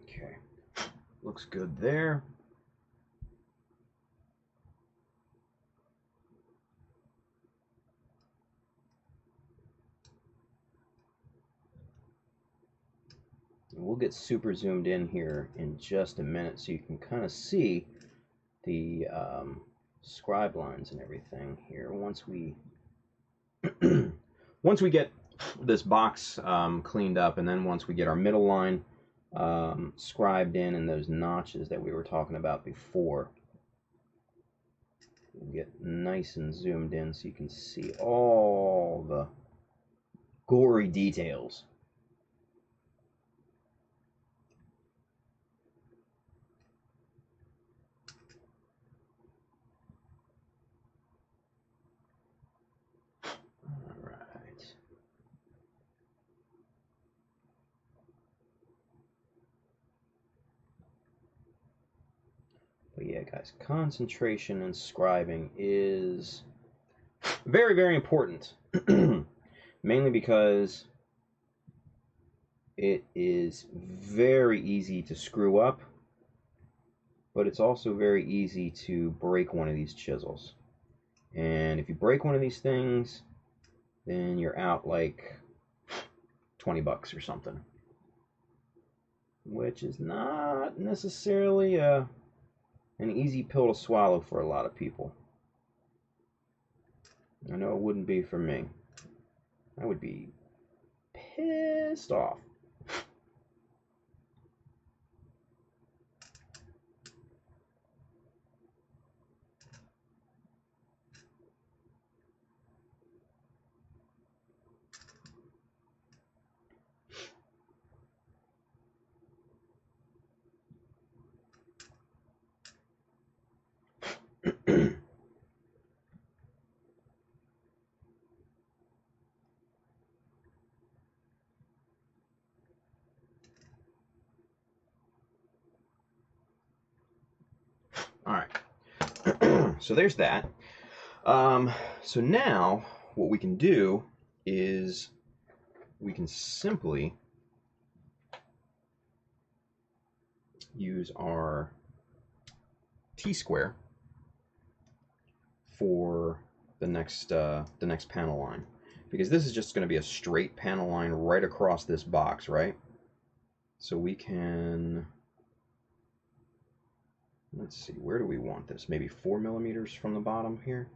Okay, looks good there. We'll get super zoomed in here in just a minute so you can kind of see the scribe lines and everything here. Once we once we get this box cleaned up, and then once we get our middle line scribed in and those notches that we were talking about before, we'll get nice and zoomed in so you can see all the gory details. But yeah, guys, concentration and scribing is very, very important. Mainly because it is very easy to screw up, but it's also very easy to break one of these chisels. And if you break one of these things, then you're out like 20 bucks or something. Which is not necessarily an easy pill to swallow for a lot of people. I know it wouldn't be for me. I would be pissed off. All right, so there's that. So now what we can do is we can simply use our T-square for the next panel line, because this is just going to be a straight panel line right across this box, right? So we can, let's see, where do we want this? Maybe 4 millimeters from the bottom here.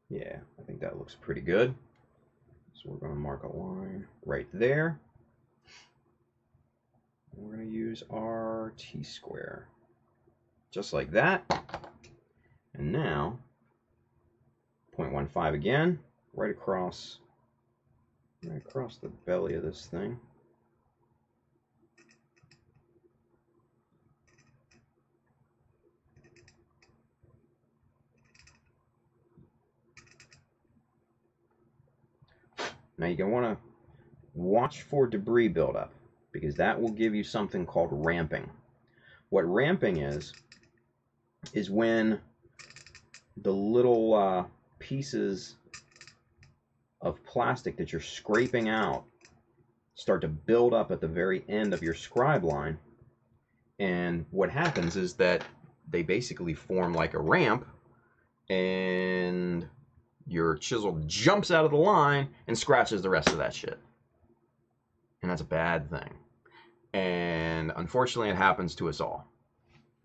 Yeah, I think that looks pretty good. So we're going to mark a line right there. We're going to use our T-square, just like that. And now, 0.15 again, right across the belly of this thing. Now you're going to want to watch for debris buildup, because that will give you something called ramping. What ramping is when the little pieces of plastic that you're scraping out start to build up at the very end of your scribe line. And what happens is that they basically form like a ramp, and your chisel jumps out of the line and scratches the rest of that shit. And that's a bad thing. And unfortunately, it happens to us all.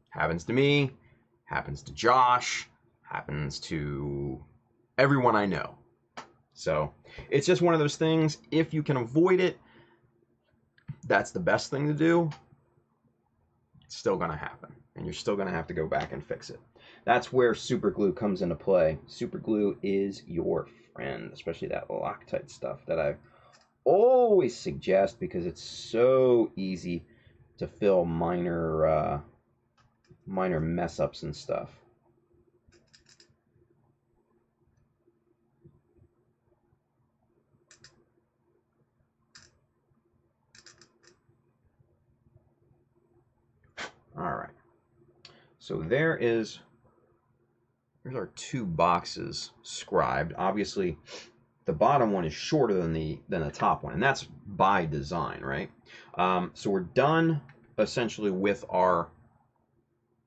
Happens to me, Happens to Josh. Happens to everyone I know. So it's just one of those things. If you can avoid it, that's the best thing to do. It's still going to happen. And you're still going to have to go back and fix it. That's where super glue comes into play. Super glue is your friend, especially that Loctite stuff that I always suggest because it's so easy to fill minor mess ups and stuff. All right. So there's our 2 boxes scribed. Obviously, the bottom one is shorter than the top one, and that's by design, right? So we're done essentially with our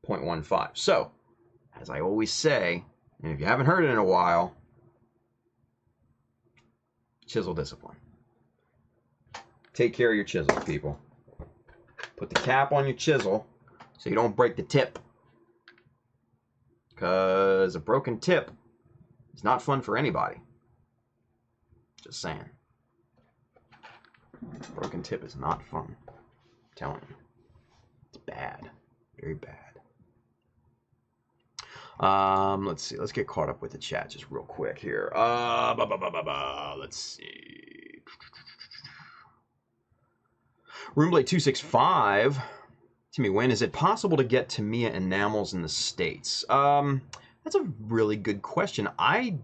0.15. So, as I always say, and if you haven't heard it in a while, chisel discipline. Take care of your chisels, people. Put the cap on your chisel so you don't break the tip. Because a broken tip is not fun for anybody. Just saying. Broken tip is not fun. I'm telling you. It's bad. Very bad. Let's see. Let's get caught up with the chat just real quick here. Let's see. Roomblade265. Timmy, when is it possible to get Tamiya enamels in the States? That's a really good question. I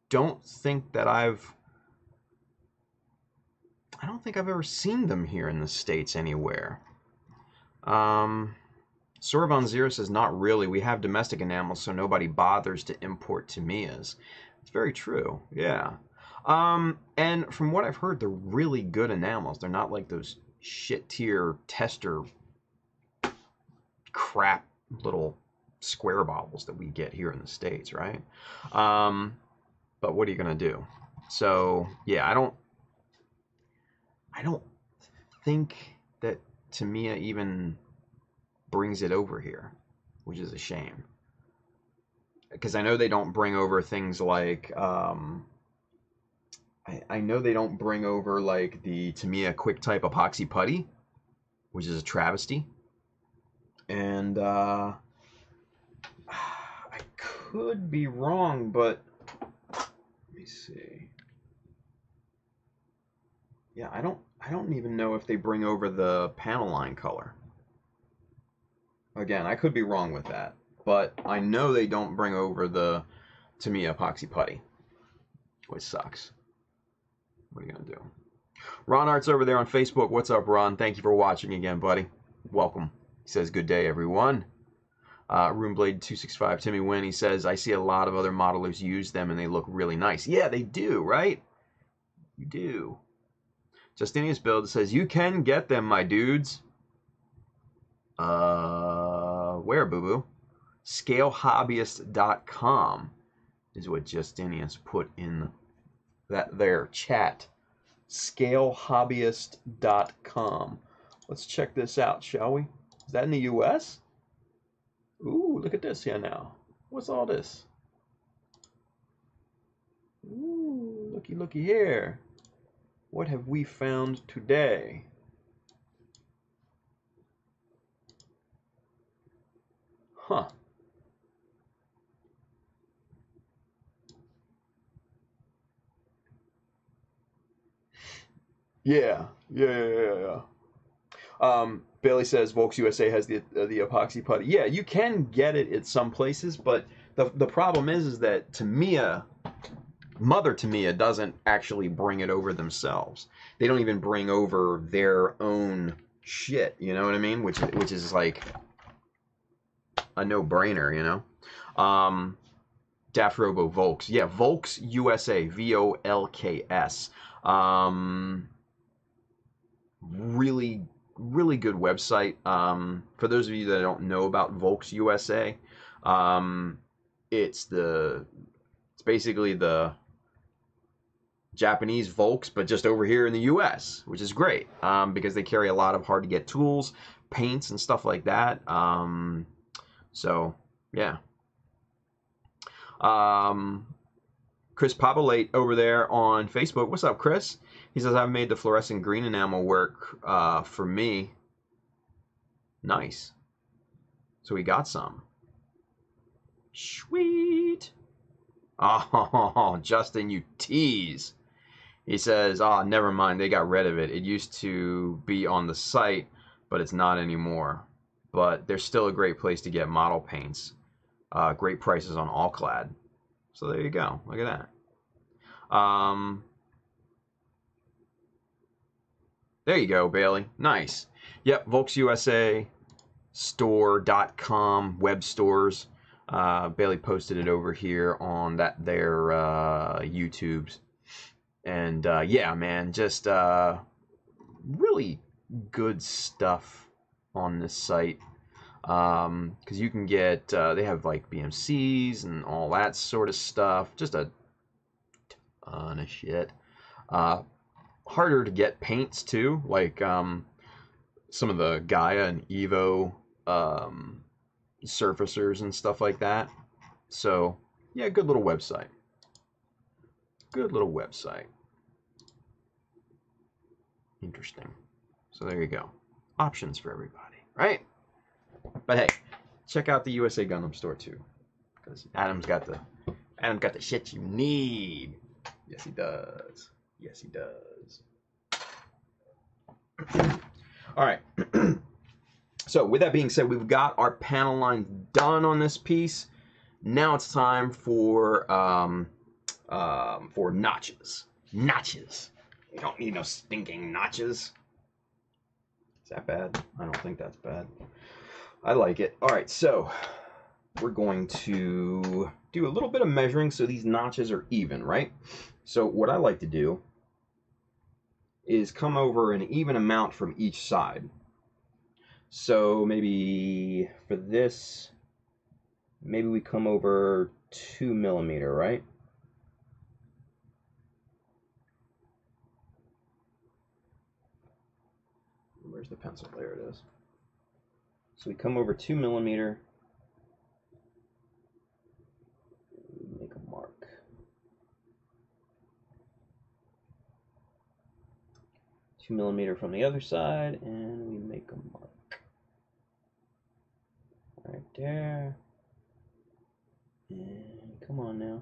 don't think I've ever seen them here in the States anywhere. Sorabon Zero says, not really. We have domestic enamels, so nobody bothers to import Tamiyas. It's very true, yeah. And from what I've heard, they're really good enamels. They're not like those shit tier tester crap little square bottles that we get here in the States, right? But what are you gonna do? So yeah, I don't think that Tamiya even brings it over here, which is a shame. Because I know they don't bring over things like I know they don't bring over like the Tamiya Quick Type epoxy putty, which is a travesty. And I could be wrong, but let me see. Yeah, I don't even know if they bring over the panel line color. Again, I could be wrong with that, but I know they don't bring over the Tamiya epoxy putty, which sucks. What are you gonna do? Ron Art's over there on Facebook. What's up, Ron? Thank you for watching again, buddy. Welcome. He says, good day, everyone. Roomblade265, Timmy Wynn, he says, I see a lot of other modelers use them and they look really nice. Yeah, they do, right? You do. Justinius Build says, you can get them, my dudes. Where, boo-boo? Scalehobbyist.com is what Justinius put in that there chat. Scalehobbyist.com. Let's check this out, shall we? Is that in the U.S.? Ooh, look at this here now. What's all this? Ooh, looky, looky here. What have we found today? Huh. Yeah. Bailey says Volks USA has the epoxy putty. Yeah, you can get it at some places, but the problem is that Tamiya, Mother Tamiya, doesn't actually bring it over themselves. They don't even bring over their own shit. You know what I mean? Which is like a no-brainer. You know. Daft Robo Volks. Yeah, Volks USA. VOLKS. Really good website. For those of you that don't know about Volks USA, it's basically the Japanese Volks, but just over here in the US, which is great, because they carry a lot of hard to get tools, paints, and stuff like that. So Yeah. Chris Populate over there on Facebook. What's up, Chris? He says, I've made the fluorescent green enamel work for me. Nice. So we got some. Sweet. Oh, Justin, you tease. He says, oh, never mind. They got rid of it. It used to be on the site, but it's not anymore. But there's still a great place to get model paints. Great prices on Allclad. So there you go. Look at that. There you go, Bailey. Nice. Yep, VolksUSA store.com web stores. Bailey posted it over here on their YouTubes. And yeah, man, just really good stuff on this site. Because you can get, they have like BMCs and all that sort of stuff. Just a ton of shit. Harder to get paints too, like some of the Gaia and Evo surfacers and stuff like that. So yeah, good little website. Good little website. Interesting. So there you go. Options for everybody, right? But hey, check out the USA Gundam store too, because Adam's got the shit you need. Yes, he does. Yes, he does. All right. So with that being said, we've got our panel lines done on this piece. Now it's time for notches. Notches. You don't need no stinking notches. Is that bad? I don't think that's bad. I like it. All right, so we're going to do a little bit of measuring so these notches are even, right? So what I like to do is come over an even amount from each side. So maybe for this, maybe we come over 2 millimeter, right? Where's the pencil? There it is. So we come over 2 millimeter, make a mark. 2 millimeter from the other side, and we make a mark. Right there. And come on now.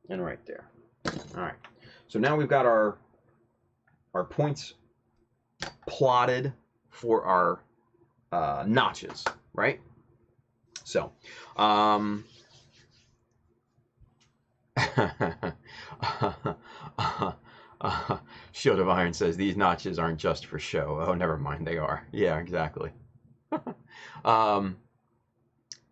And right there. All right. So now we've got our points plotted for our notches, right? So, Shield of Iron says these notches aren't just for show. Oh, never mind, they are. Yeah, exactly.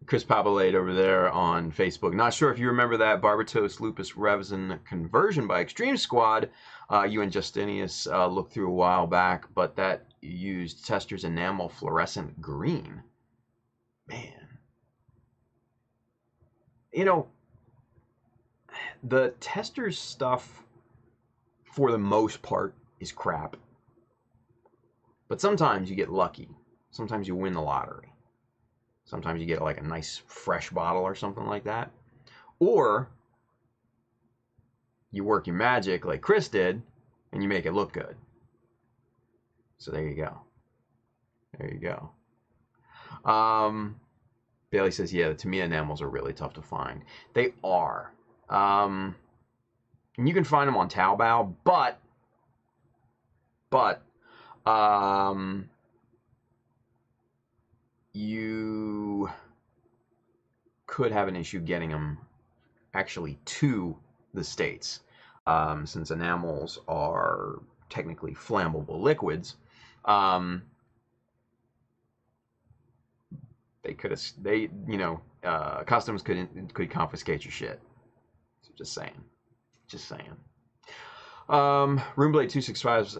Chris Pabalade over there on Facebook. Not sure if you remember that Barbatos Lupus Resin conversion by Extreme Squad. You and Justinius looked through a while back, but that used Tester's enamel fluorescent green. Man. You know, the Tester's stuff, for the most part, is crap. But sometimes you get lucky. Sometimes you win the lottery. Sometimes you get like a nice fresh bottle or something like that. Or you work your magic like Chris did and you make it look good. So there you go. There you go. Bailey says, yeah, the Tamiya enamels are really tough to find. They are. And you can find them on Taobao, but you could have an issue getting them actually to the States, since enamels are technically flammable liquids. Customs could confiscate your shit. So just saying. Roomblade 265's,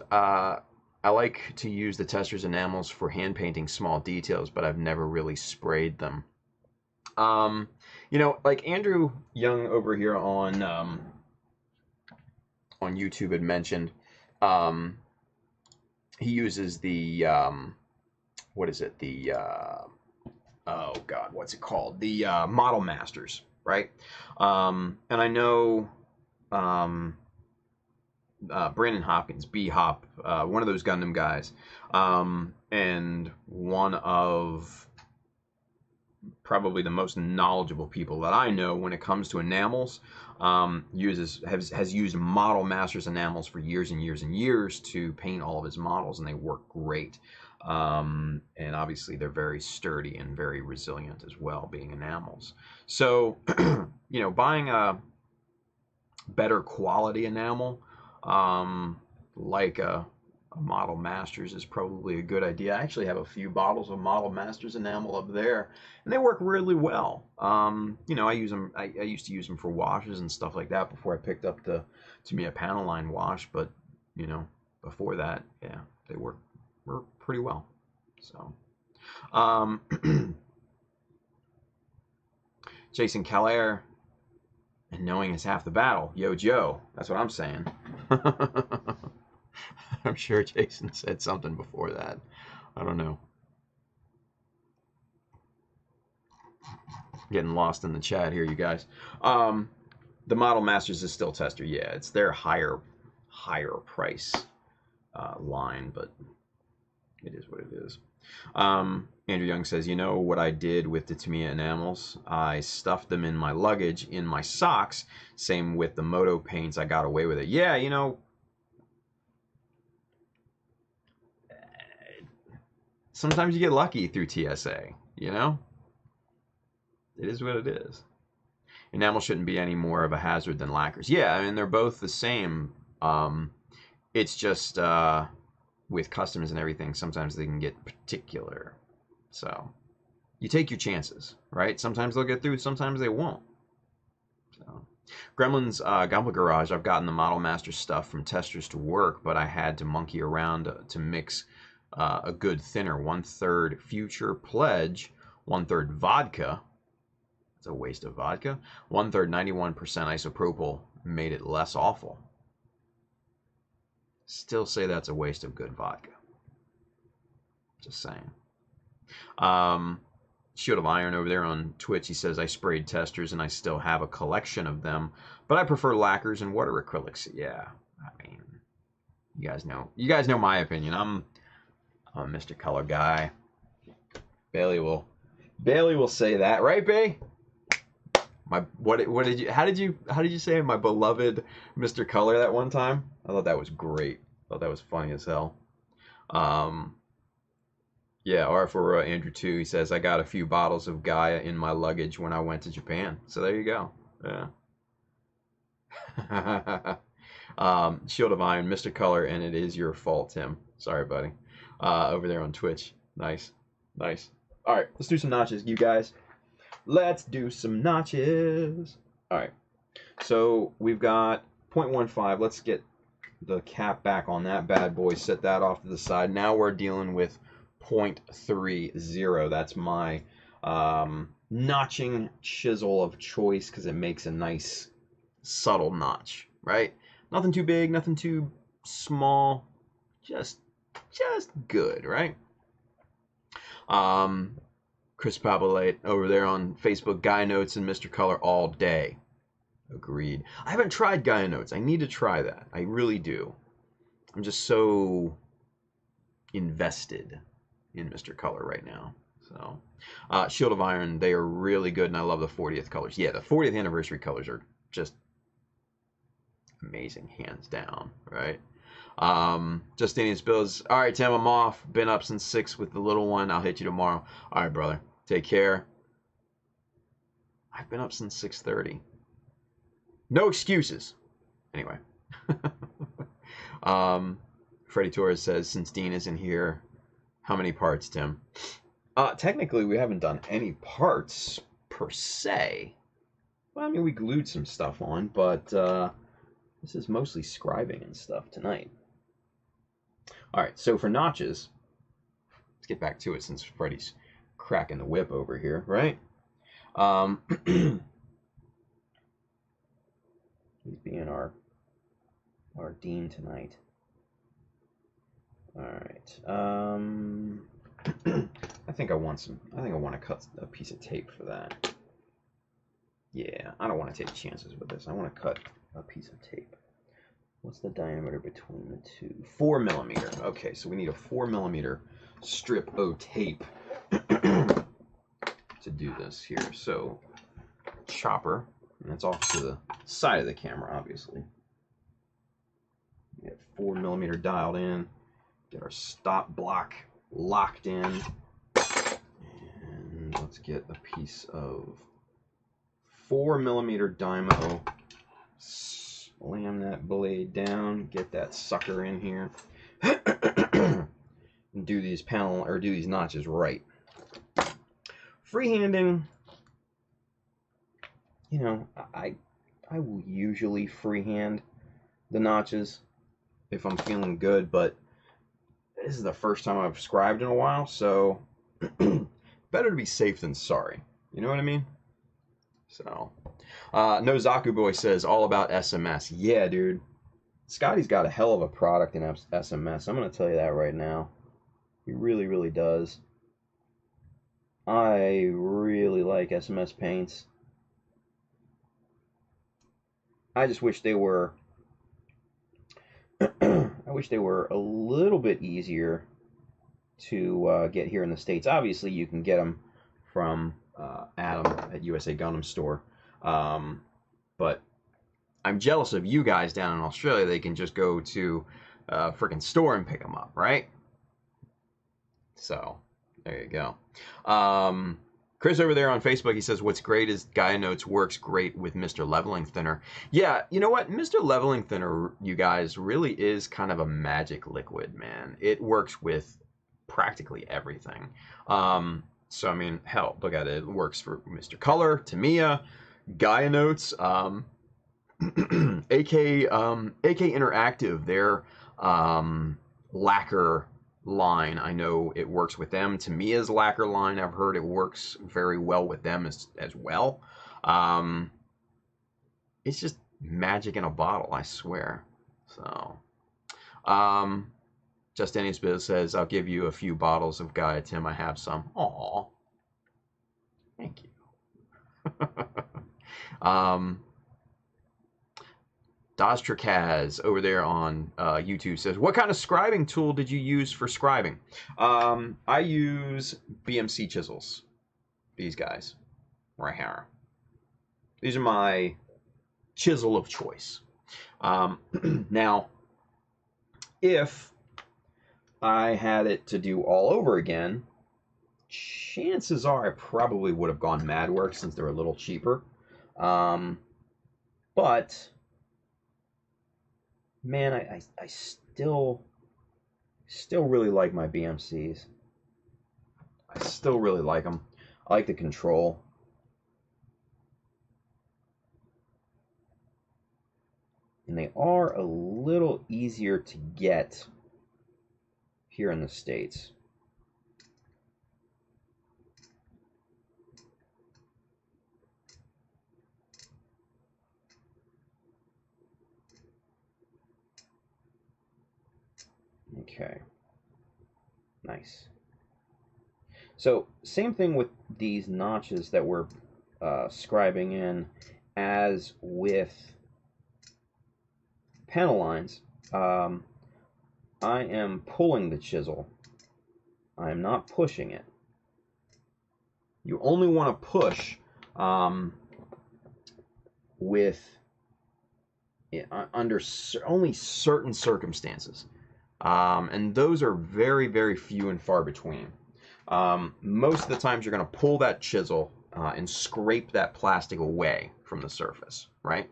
I like to use the Tester's enamels for hand painting small details, but I've never really sprayed them. Like Andrew Young over here on YouTube had mentioned, he uses the what is it? The oh God, what's it called? The Model Masters, right? And I know Brandon Hopkins, B Hop, one of those Gundam guys, and one of probably the most knowledgeable people that I know when it comes to enamels. Has used Model Masters enamels for years and years and years to paint all of his models, and they work great. And obviously they're very sturdy and very resilient as well, being enamels. So, you know, buying a better quality enamel, like a Model Masters, is probably a good idea. I actually have a few bottles of Model Masters enamel up there, and they work really well. You know, I use them. I used to use them for washes and stuff like that before I picked up the Tamiya panel line wash. But you know, before that, yeah, they work pretty well. So, Jason Calaire, and knowing is half the battle. Yo, Joe, that's what I'm saying. I'm sure Jason said something before that. I don't know. Getting lost in the chat here, you guys. The Model Masters is still tester. Yeah, it's their higher price line, but it is what it is. Andrew Young says, you know what I did with the Tamiya enamels? I stuffed them in my luggage, in my socks. Same with the Moto paints. I got away with it. Yeah, you know, sometimes you get lucky through TSA, you know? It is what it is. Enamel shouldn't be any more of a hazard than lacquers. Yeah, I mean, they're both the same. It's just with customs and everything, sometimes they can get particular. So you take your chances, right? Sometimes they'll get through, sometimes they won't. So Gremlin's Gumble Garage, I've gotten the Model Master stuff from testers to work, but I had to monkey around to mix a good thinner. 1/3 Future Pledge, 1/3 vodka. It's a waste of vodka. 1/3 91% isopropyl made it less awful. Still say that's a waste of good vodka. Just saying. Shield of Iron over there on Twitch, he says, I sprayed testers and I still have a collection of them, but I prefer lacquers and water acrylics. Yeah, I mean, you guys know my opinion. I'm a Mr. Color guy. Bailey will say that, right, Bay? How did you say my beloved Mr. Color that one time? I thought that was great. I thought that was funny as hell. Yeah, or for Andrew too, he says, I got a few bottles of Gaia in my luggage when I went to Japan. So there you go. Yeah. Shield of Iron, Mr. Color, and it is your fault, Tim. Sorry, buddy. Over there on Twitch. Nice. Nice. All right, let's do some notches, you guys. Let's do some notches. All right. So we've got 0.15. Let's get the cap back on that bad boy. Set that off to the side. Now we're dealing with 0.30. That's my notching chisel of choice because it makes a nice subtle notch, right? Nothing too big, nothing too small, just good, right? Chris Pabalate over there on Facebook, Gaia Notes and Mr. Color all day. Agreed. I haven't tried Gaia Notes. I need to try that. I really do. I'm just so invested in Mr. Color right now. So, Shield of Iron, they are really good, and I love the 40th colors. Yeah, the 40th anniversary colors are just amazing, hands down, right? Justinian Spills, all right, Tim, I'm off. Been up since 6 with the little one. I'll hit you tomorrow. All right, brother. Take care. I've been up since 6:30. No excuses. Anyway. Freddie Torres says, since Dean isn't here, how many parts, Tim? Technically, we haven't done any parts per se. Well, I mean, we glued some stuff on, but this is mostly scribing and stuff tonight. All right, so for notches, let's get back to it since Freddie's cracking the whip over here, right? He's being our dean tonight. All right. I think I want to cut a piece of tape for that. Yeah, I don't want to take chances with this. I want to cut a piece of tape. What's the diameter between the two? 4 millimeter. Okay, so we need a 4 millimeter strip of tape to do this here. So, chopper, and that's off to the side of the camera, obviously. Get 4 millimeter dialed in. Get our stop block locked in. And let's get a piece of 4 millimeter Dymo. Slam that blade down. Get that sucker in here. And do these notches right. Freehanding, you know, I will usually freehand the notches if I'm feeling good, but this is the first time I've scribed in a while, so better to be safe than sorry. You know what I mean? So, No Zaku Boy says all about SMS. Yeah, dude. Scotty's got a hell of a product in SMS. I'm going to tell you that right now. He really, really does. I really like SMS paints. I just wish they were I wish they were a little bit easier to get here in the States. Obviously, you can get them from Adam at USA Gundam Store. But I'm jealous of you guys down in Australia. They can just go to a freaking store and pick them up, right? So, there you go. Chris over there on Facebook, he says, what's great is Gaia Notes works great with Mr. Leveling Thinner. Yeah, you know what? Mr. Leveling Thinner, you guys, really is kind of a magic liquid, man. It works with practically everything. So, I mean, hell, look at it. It works for Mr. Color, Tamiya, Gaia Notes, AK Interactive, their lacquer line. I know it works with them. Tamiya's lacquer line, I've heard it works very well with them as well. It's just magic in a bottle, I swear. So, Just Denny's Biz says, I'll give you a few bottles of Gaia, Tim. I have some. Aw. Thank you. Doztrakaz over there on YouTube says, what kind of scribing tool did you use for scribing? I use BMC chisels. These guys. Right here. These are my chisel of choice. Now, if I had it to do all over again, chances are I probably would have gone MadWorks since they're a little cheaper. But man, I still really like my BMCs. I still really like them. I like the control. And they are a little easier to get here in the States. Okay, nice. So same thing with these notches that we're scribing in as with panel lines. I am pulling the chisel. I am not pushing it. You only want to push under only certain circumstances. And those are very, very few and far between. Most of the times you're going to pull that chisel and scrape that plastic away from the surface, right?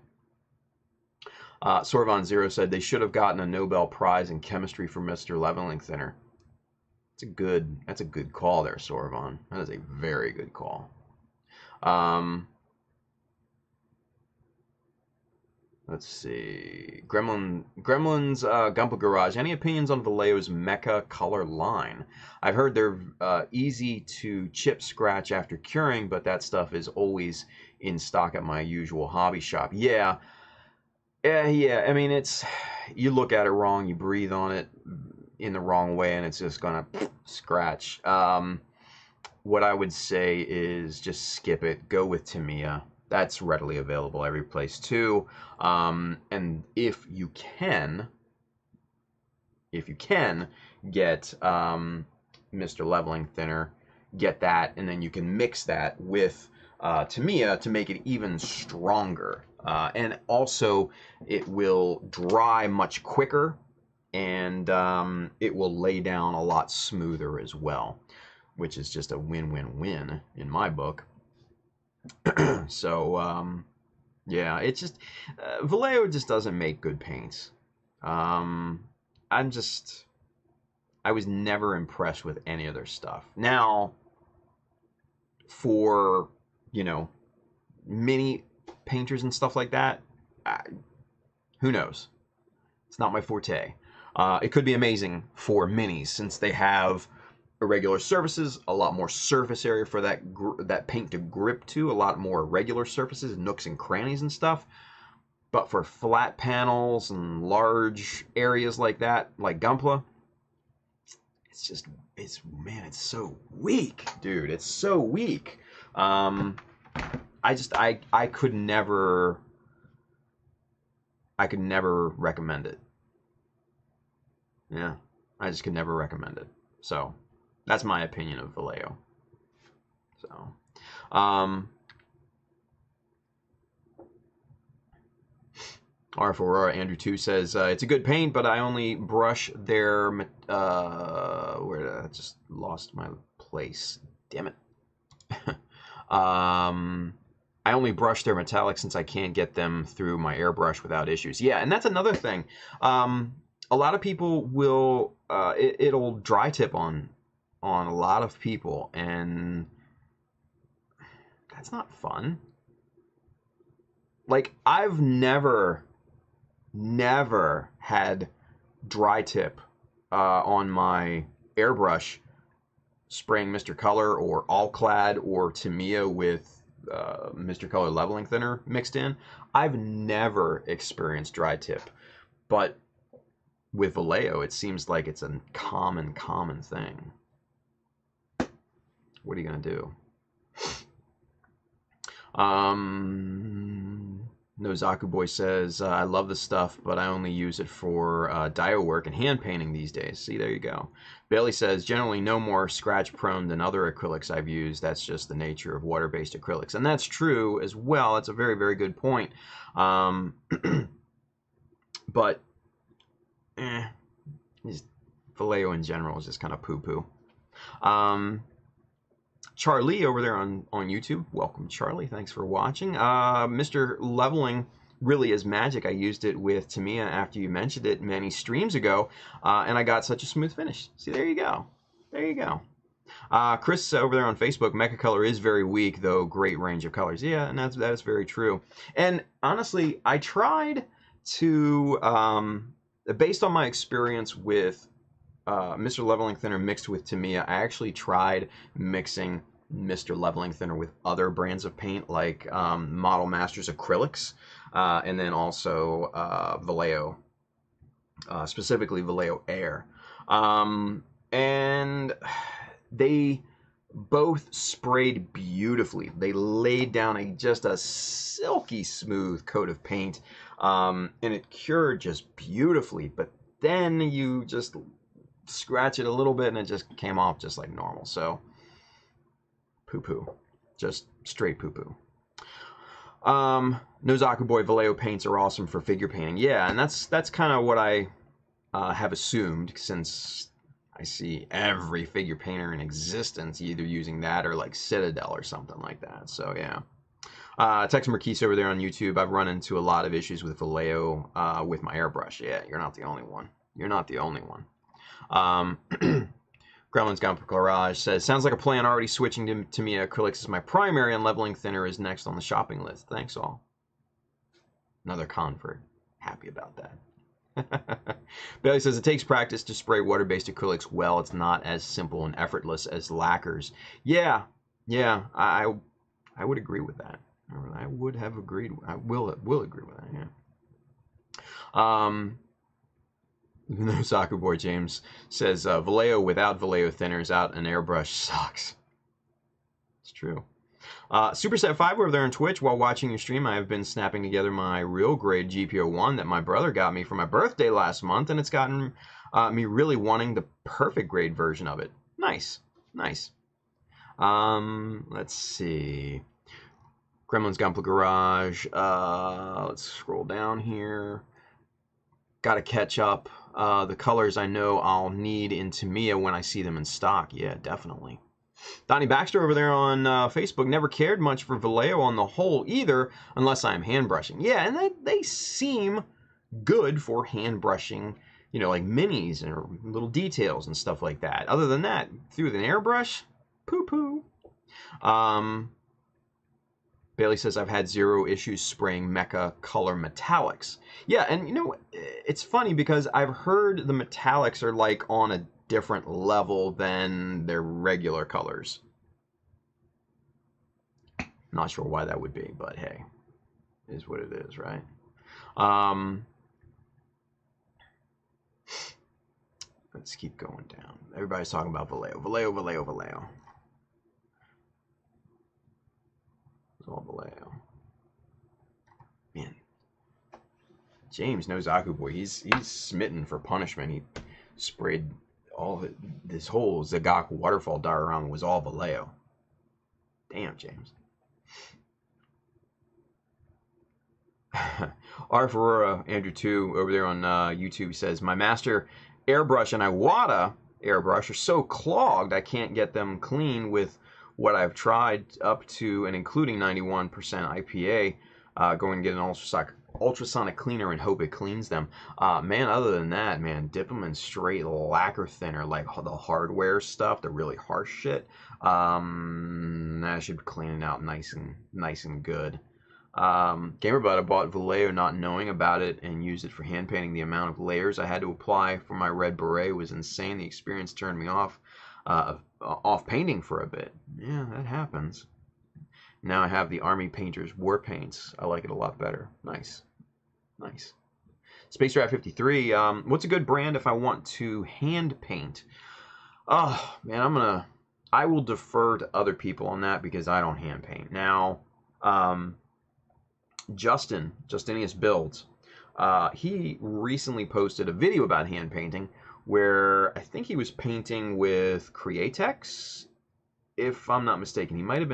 Sorvon Zero said they should have gotten a Nobel Prize in chemistry for Mr. Leveling Thinner. That's a good call there, Sorvon. That is a very good call. Let's see. Gremlin's Gumpa Garage. Any opinions on Vallejo's Mecha color line? I've heard they're easy to chip scratch after curing, but that stuff is always in stock at my usual hobby shop. Yeah. I mean, you look at it wrong, you breathe on it, in the wrong way and it's just gonna scratch. What I would say is just skip it. Go with Tamiya. That's readily available every place too. And if you can get Mr. Leveling Thinner, get that, and then you can mix that with Tamiya to make it even stronger. And also, it will dry much quicker, and it will lay down a lot smoother as well, which is just a win-win-win in my book. So, yeah, it's just Vallejo just doesn't make good paints. I was never impressed with any of their stuff. Now, for, you know, mini painters and stuff like that, who knows? It's not my forte. It could be amazing for minis since they have irregular surfaces, a lot more surface area for that paint to grip to, a lot more irregular surfaces, nooks and crannies and stuff. But for flat panels and large areas like that, like Gunpla, it's so weak, dude. It's so weak. I could never recommend it. Yeah, I just could never recommend it. So that's my opinion of Vallejo. So, R4 Aurora Andrew 2 says it's a good paint, but I only brush their where did I just lost my place? Damn it. I only brush their metallic since I can't get them through my airbrush without issues. Yeah, and that's another thing. A lot of people will it'll dry tip on a lot of people, and that's not fun. Like, I've never had dry tip on my airbrush spraying Mr. Color or All Clad or Tamiya with Mr. Color leveling thinner mixed in. I've never experienced dry tip, but with Vallejo, it seems like it's a common thing. What are you gonna do? Nozaku Boy says, I love the stuff, but I only use it for dio work and hand painting these days. See, there you go. Bailey says, generally no more scratch prone than other acrylics I've used. That's just the nature of water-based acrylics. And that's true as well. That's a very, very good point. But, Vallejo in general is just kind of poo-poo. Charlie over there on YouTube. Welcome, Charlie. Thanks for watching. Mr. Leveling really is magic. I used it with Tamiya after you mentioned it many streams ago, and I got such a smooth finish. See, there you go. There you go. Chris over there on Facebook, Mecha Color is very weak, though great range of colors. Yeah, and that is very true. And honestly, I tried to, based on my experience with Mr. Leveling Thinner mixed with Tamiya, I actually tried mixing Mr. Leveling Thinner with other brands of paint like Model Masters acrylics, and then also Vallejo, specifically Vallejo Air. And they both sprayed beautifully. They laid down just a silky smooth coat of paint, and it cured just beautifully. But then you just scratch it a little bit and it just came off just like normal. So poo-poo, just straight poo-poo. Nozaku Boy, Vallejo paints are awesome for figure painting. Yeah, and that's kind of what I have assumed, since I see every figure painter in existence either using that or like Citadel or something like that. So yeah. Tex Marquise over there on YouTube, I've run into a lot of issues with Vallejo with my airbrush. Yeah, you're not the only one. You're not the only one. Gremlin's Gone for Garage says, sounds like a plan. Already switching to Tamiya acrylics is my primary, and leveling thinner is next on the shopping list. Thanks all. Another convert. Happy about that. Bailey says, it takes practice to spray water-based acrylics well. It's not as simple and effortless as lacquers. Yeah, I would agree with that. I would have agreed. I will agree with that. Yeah. No, Soccer Boy James says Vallejo without Vallejo thinners out and airbrush sucks. It's true. Superset5 over there on Twitch, while watching your stream, I have been snapping together my real grade GPO1 that my brother got me for my birthday last month, and it's gotten me really wanting the perfect grade version of it. Nice. Nice. Let's see. Gremlin's Gunpla Garage. Let's scroll down here. Got to catch up. The colors I know I'll need in Tamiya when I see them in stock. Yeah, definitely. Donnie Baxter over there on Facebook never cared much for Vallejo on the whole either, unless I'm hand brushing. Yeah, and they seem good for hand brushing, you know, like minis and little details and stuff like that. Other than that, through an airbrush, poo-poo. Bailey says, I've had 0 issues spraying Mecha color metallics. Yeah, and you know, it's funny because I've heard the metallics are like on a different level than their regular colors. Not sure why that would be, but hey, it is what it is, right? Let's keep going down. Everybody's talking about Vallejo. Vallejo. It's all Vallejo. Man. James knows Aku Boy. He's smitten for punishment. He sprayed all this whole Zagak waterfall diorama was all Vallejo. Damn, James. R. Ferrora, Andrew 2, over there on YouTube says, my master airbrush and Iwata airbrush are so clogged I can't get them clean with what I've tried up to and including 91% IPA. Going to get an ultrasonic cleaner and hope it cleans them. Man, other than that, man, dip them in straight lacquer thinner, like the hardware stuff, the really harsh shit. That should clean it out nice and good. Gamerbot, I bought Vallejo not knowing about it and used it for hand painting. The amount of layers I had to apply for my red beret was insane. The experience turned me off painting for a bit. Yeah, that happens. Now I have the Army Painter's War Paints. I like it a lot better. Nice. Space Rat 53. What's a good brand if I want to hand paint? Oh man, I will defer to other people on that because I don't hand paint. Now, Justinius Builds, he recently posted a video about hand painting where I think he was painting with Createx, if I'm not mistaken. It might have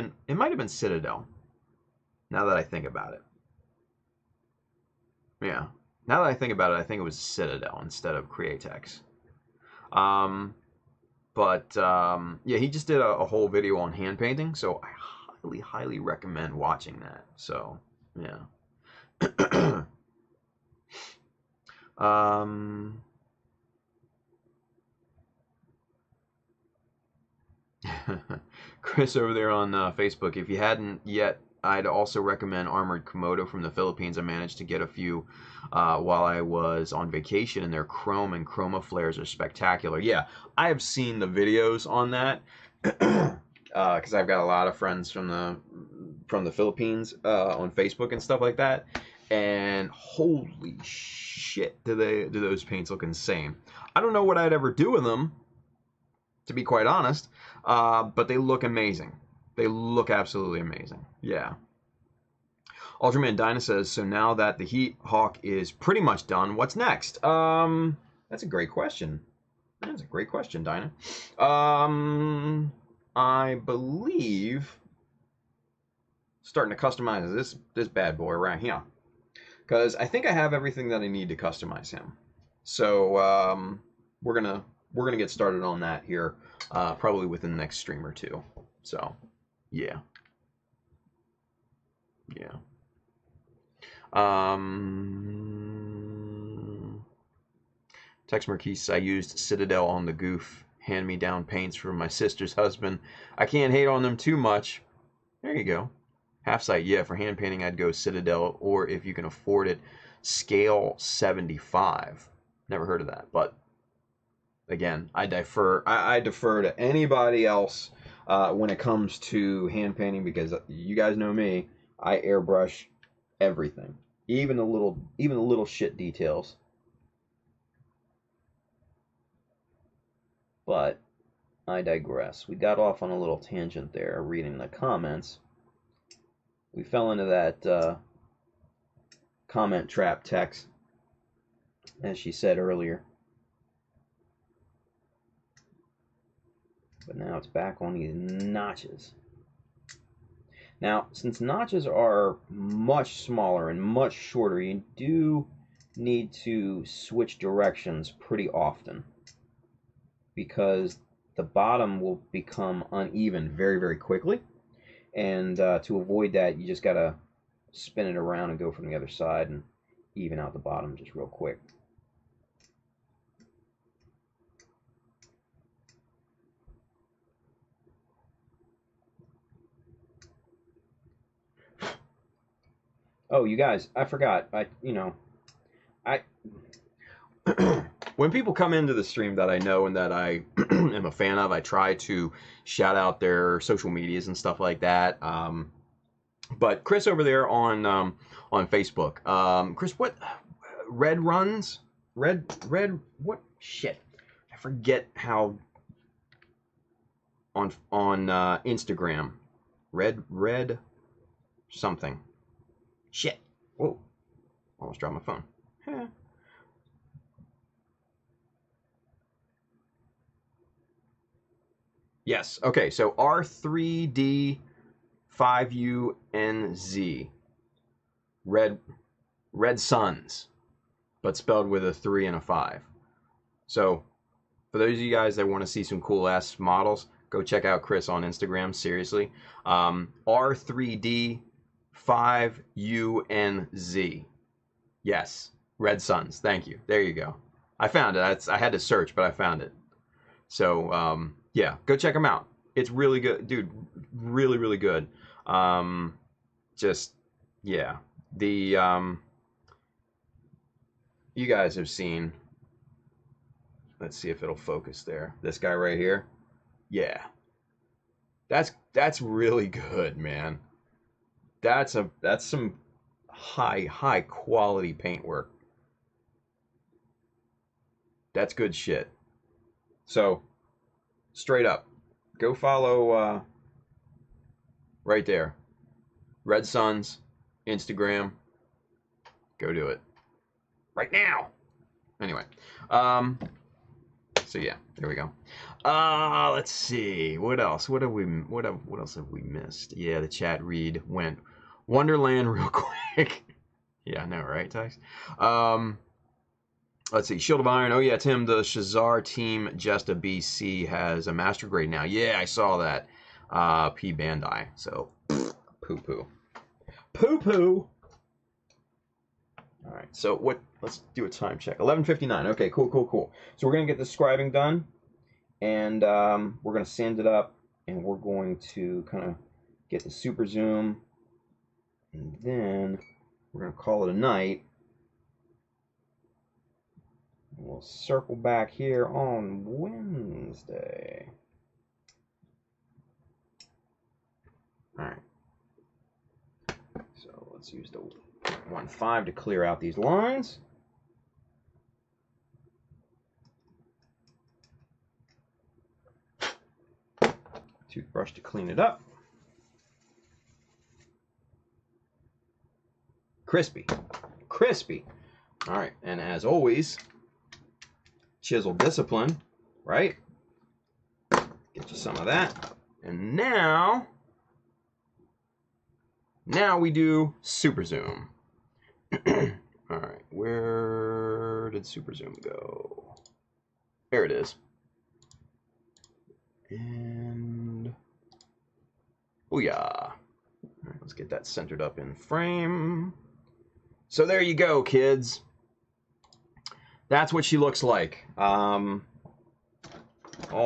been Citadel, now that I think about it. Yeah, now that I think about it, I think it was Citadel instead of Createx. Yeah, he just did a whole video on hand painting, so I highly recommend watching that. So, yeah. Chris over there on Facebook, if you hadn't yet, I'd also recommend Armored Komodo from the Philippines. I managed to get a few while I was on vacation, and their chrome and chroma flares are spectacular. Yeah, I have seen the videos on that because I've got a lot of friends from the Philippines on Facebook and stuff like that. And holy shit, do those paints look insane. I don't know what I'd ever do with them, to be quite honest, but they look amazing. They look absolutely amazing. Yeah. Ultraman Dinah says, so now that the Heat Hawk is pretty much done, what's next? That's a great question. That's a great question, Dinah. I believe starting to customize this bad boy right here, because I think I have everything that I need to customize him. So we're gonna get started on that here, probably within the next stream or two. So yeah. Tex Marquise, I used Citadel on the Goof hand-me-down paints from my sister's husband. I can't hate on them too much. There you go. Half sight, yeah, for hand painting I'd go Citadel, or if you can afford it, Scale 75. Never heard of that, but again, I defer to anybody else when it comes to hand painting, because you guys know me, I airbrush everything, even the little shit details. But I digress. We got off on a little tangent there, reading the comments. We fell into that comment trap text, as she said earlier. But now it's back on these notches. Now, since notches are much smaller and much shorter, you do need to switch directions pretty often, because the bottom will become uneven very, very quickly. And to avoid that, you just got to spin it around and go from the other side and even out the bottom just real quick. Oh, you guys, I forgot. When people come into the stream that I know and that I am a fan of, I try to shout out their social medias and stuff like that. But Chris over there on Facebook, Chris, what Red Runs? Red what shit? I forget how on Instagram. Red something. Shit. Whoa. Almost dropped my phone. Huh. Yes. Okay. So R3D5UNZ. Red Suns, but spelled with a 3 and a 5. So for those of you guys that want to see some cool ass models, go check out Chris on Instagram. Seriously. R3D5UNZ. Yes. Red Suns. Thank you. There you go. I found it. I had to search, but I found it. So, yeah, go check them out. It's really good, dude. Really, really good. Just, yeah. The, you guys have seen, let's see if it'll focus there. This guy right here. Yeah. That's really good, man. That's some high quality paintwork. That's good shit. So, straight up, go follow right there, Red Suns, Instagram. Go do it right now. Anyway, so yeah, there we go. Let's see what else. What else have we missed? Yeah, the chat read went Wonderland real quick. Yeah, I know, right, Tyx? Let's see, Shield of Iron. Oh yeah, Tim, the Shazar team Jesta BC has a master grade now. Yeah, I saw that. P Bandai. So, poo-poo. Poo-poo! Alright, so what? Let's do a time check. 11:59. Okay, cool. So we're going to get the scribing done. And we're going to sand it up. And we're going to kind of get the super zoom. And then we're going to call it a night. We'll circle back here on Wednesday. Alright. So let's use the 1.15 to clear out these lines. Toothbrush to clean it up. Crispy. Alright, and as always, chisel discipline, right? Get you some of that. And now we do super zoom. Alright, where did super zoom go? There it is. And booyah. Alright, let's get that centered up in frame. So there you go, kids. That's what she looks like. All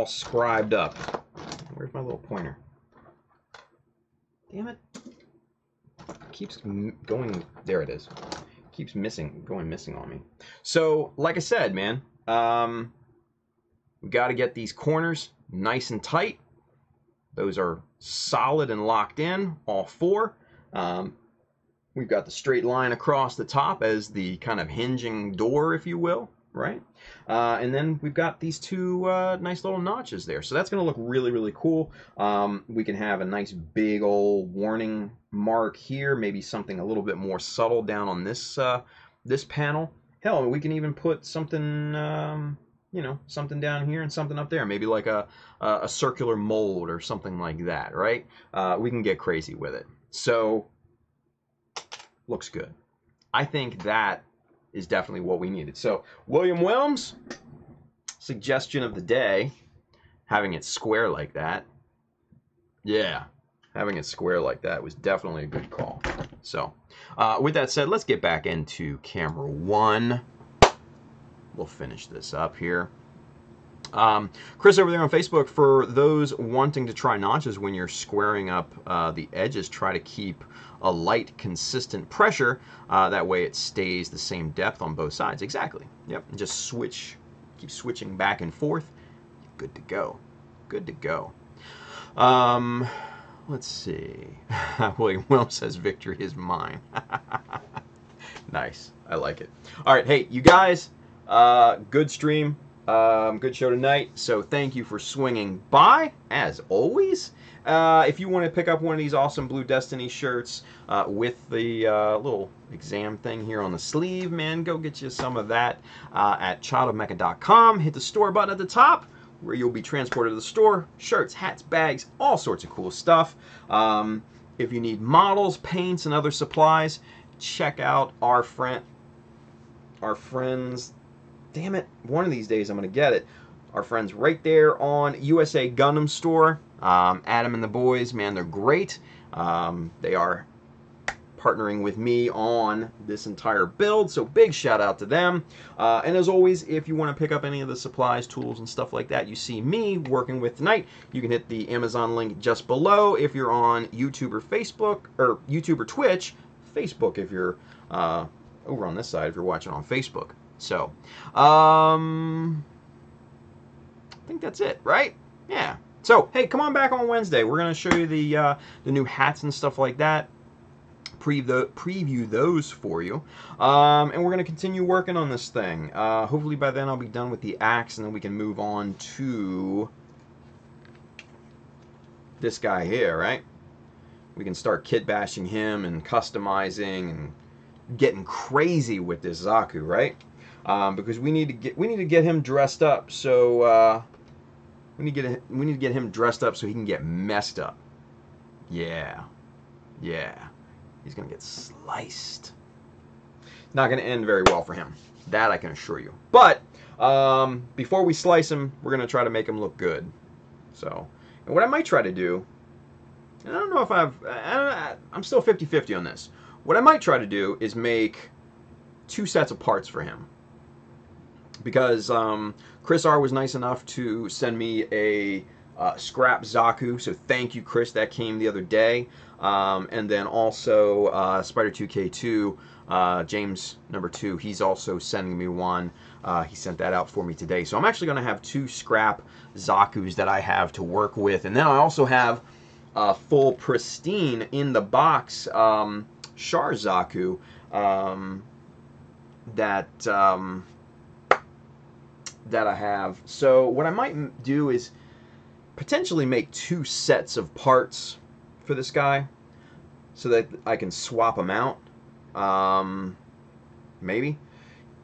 scribed up. Where's my little pointer? Damn it. Keeps going. There it is. Keeps going missing on me. So, like I said, man, we got to get these corners nice and tight. Those are solid and locked in, all four. We've got the straight line across the top as the kind of hinging door, if you will. right? And then we've got these two nice little notches there. So that's going to look really, really cool. We can have a nice big old warning mark here, maybe something a little bit more subtle down on this this panel. Hell, we can even put something, you know, something down here and something up there. Maybe like a circular mold or something like that, right? We can get crazy with it. So, looks good. I think that is definitely what we needed. So, William Wilms, suggestion of the day, having it square like that. Yeah, having it square like that was definitely a good call. So, with that said, let's get back into camera one. We'll finish this up here. Chris over there on Facebook, for those wanting to try notches when you're squaring up the edges, try to keep a light, consistent pressure. That way it stays the same depth on both sides. Exactly. Yep. And just switch, keep switching back and forth. Good to go. Good to go. Let's see. William Will says victory is mine. Nice. I like it. All right. Hey, you guys, good stream. Good show tonight, so thank you for swinging by, as always. If you want to pick up one of these awesome Blue Destiny shirts with the little exam thing here on the sleeve, man, go get you some of that at childofmecha.com. Hit the store button at the top, where you'll be transported to the store. Shirts, hats, bags, all sorts of cool stuff. If you need models, paints, and other supplies, check out our friends... Damn it, one of these days I'm going to get it. Our friends right there on USA Gundam Store. Adam and the boys, man, they're great. They are partnering with me on this entire build, so big shout out to them. And as always, if you want to pick up any of the supplies, tools, and stuff like that you see me working with tonight, you can hit the Amazon link just below if you're on YouTube or Facebook, or YouTube or Twitch. Facebook if you're over on this side if you're watching on Facebook. So, I think that's it, right? Yeah. So, hey, come on back on Wednesday. We're going to show you the new hats and stuff like that. Preview those for you. And we're going to continue working on this thing. Hopefully by then I'll be done with the axe, and then we can move on to this guy here, right? We can start kit bashing him and customizing and getting crazy with this Zaku, right? Because we need to get him dressed up. So we need to get him dressed up so he can get messed up. Yeah, yeah. He's gonna get sliced. It's not gonna end very well for him. That I can assure you. But before we slice him, we're gonna try to make him look good. So, and what I might try to do, and I don't know if I'm still 50-50 on this. What I might try to do is make 2 sets of parts for him. Because Chris R was nice enough to send me a scrap Zaku, so thank you, Chris. That came the other day. And then also Spider2K2, James #2, he's also sending me one. He sent that out for me today. So I'm actually going to have 2 scrap Zakus that I have to work with. And then I also have full pristine in the box Char Zaku that I have. So what I might do is potentially make 2 sets of parts for this guy so that I can swap them out, maybe,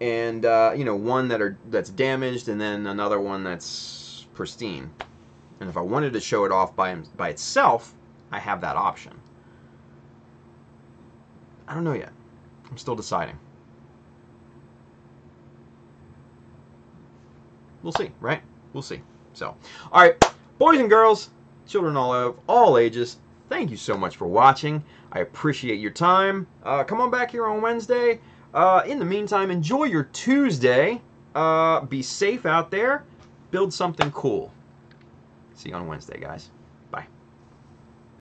and you know, one that's damaged and then another one that's pristine. And if I wanted to show it off by itself, I have that option. I don't know yet. I'm still deciding. We'll see, right? We'll see. So, all right, boys and girls, children of all ages, thank you so much for watching. I appreciate your time. Come on back here on Wednesday. In the meantime, enjoy your Tuesday. Be safe out there. Build something cool. See you on Wednesday, guys.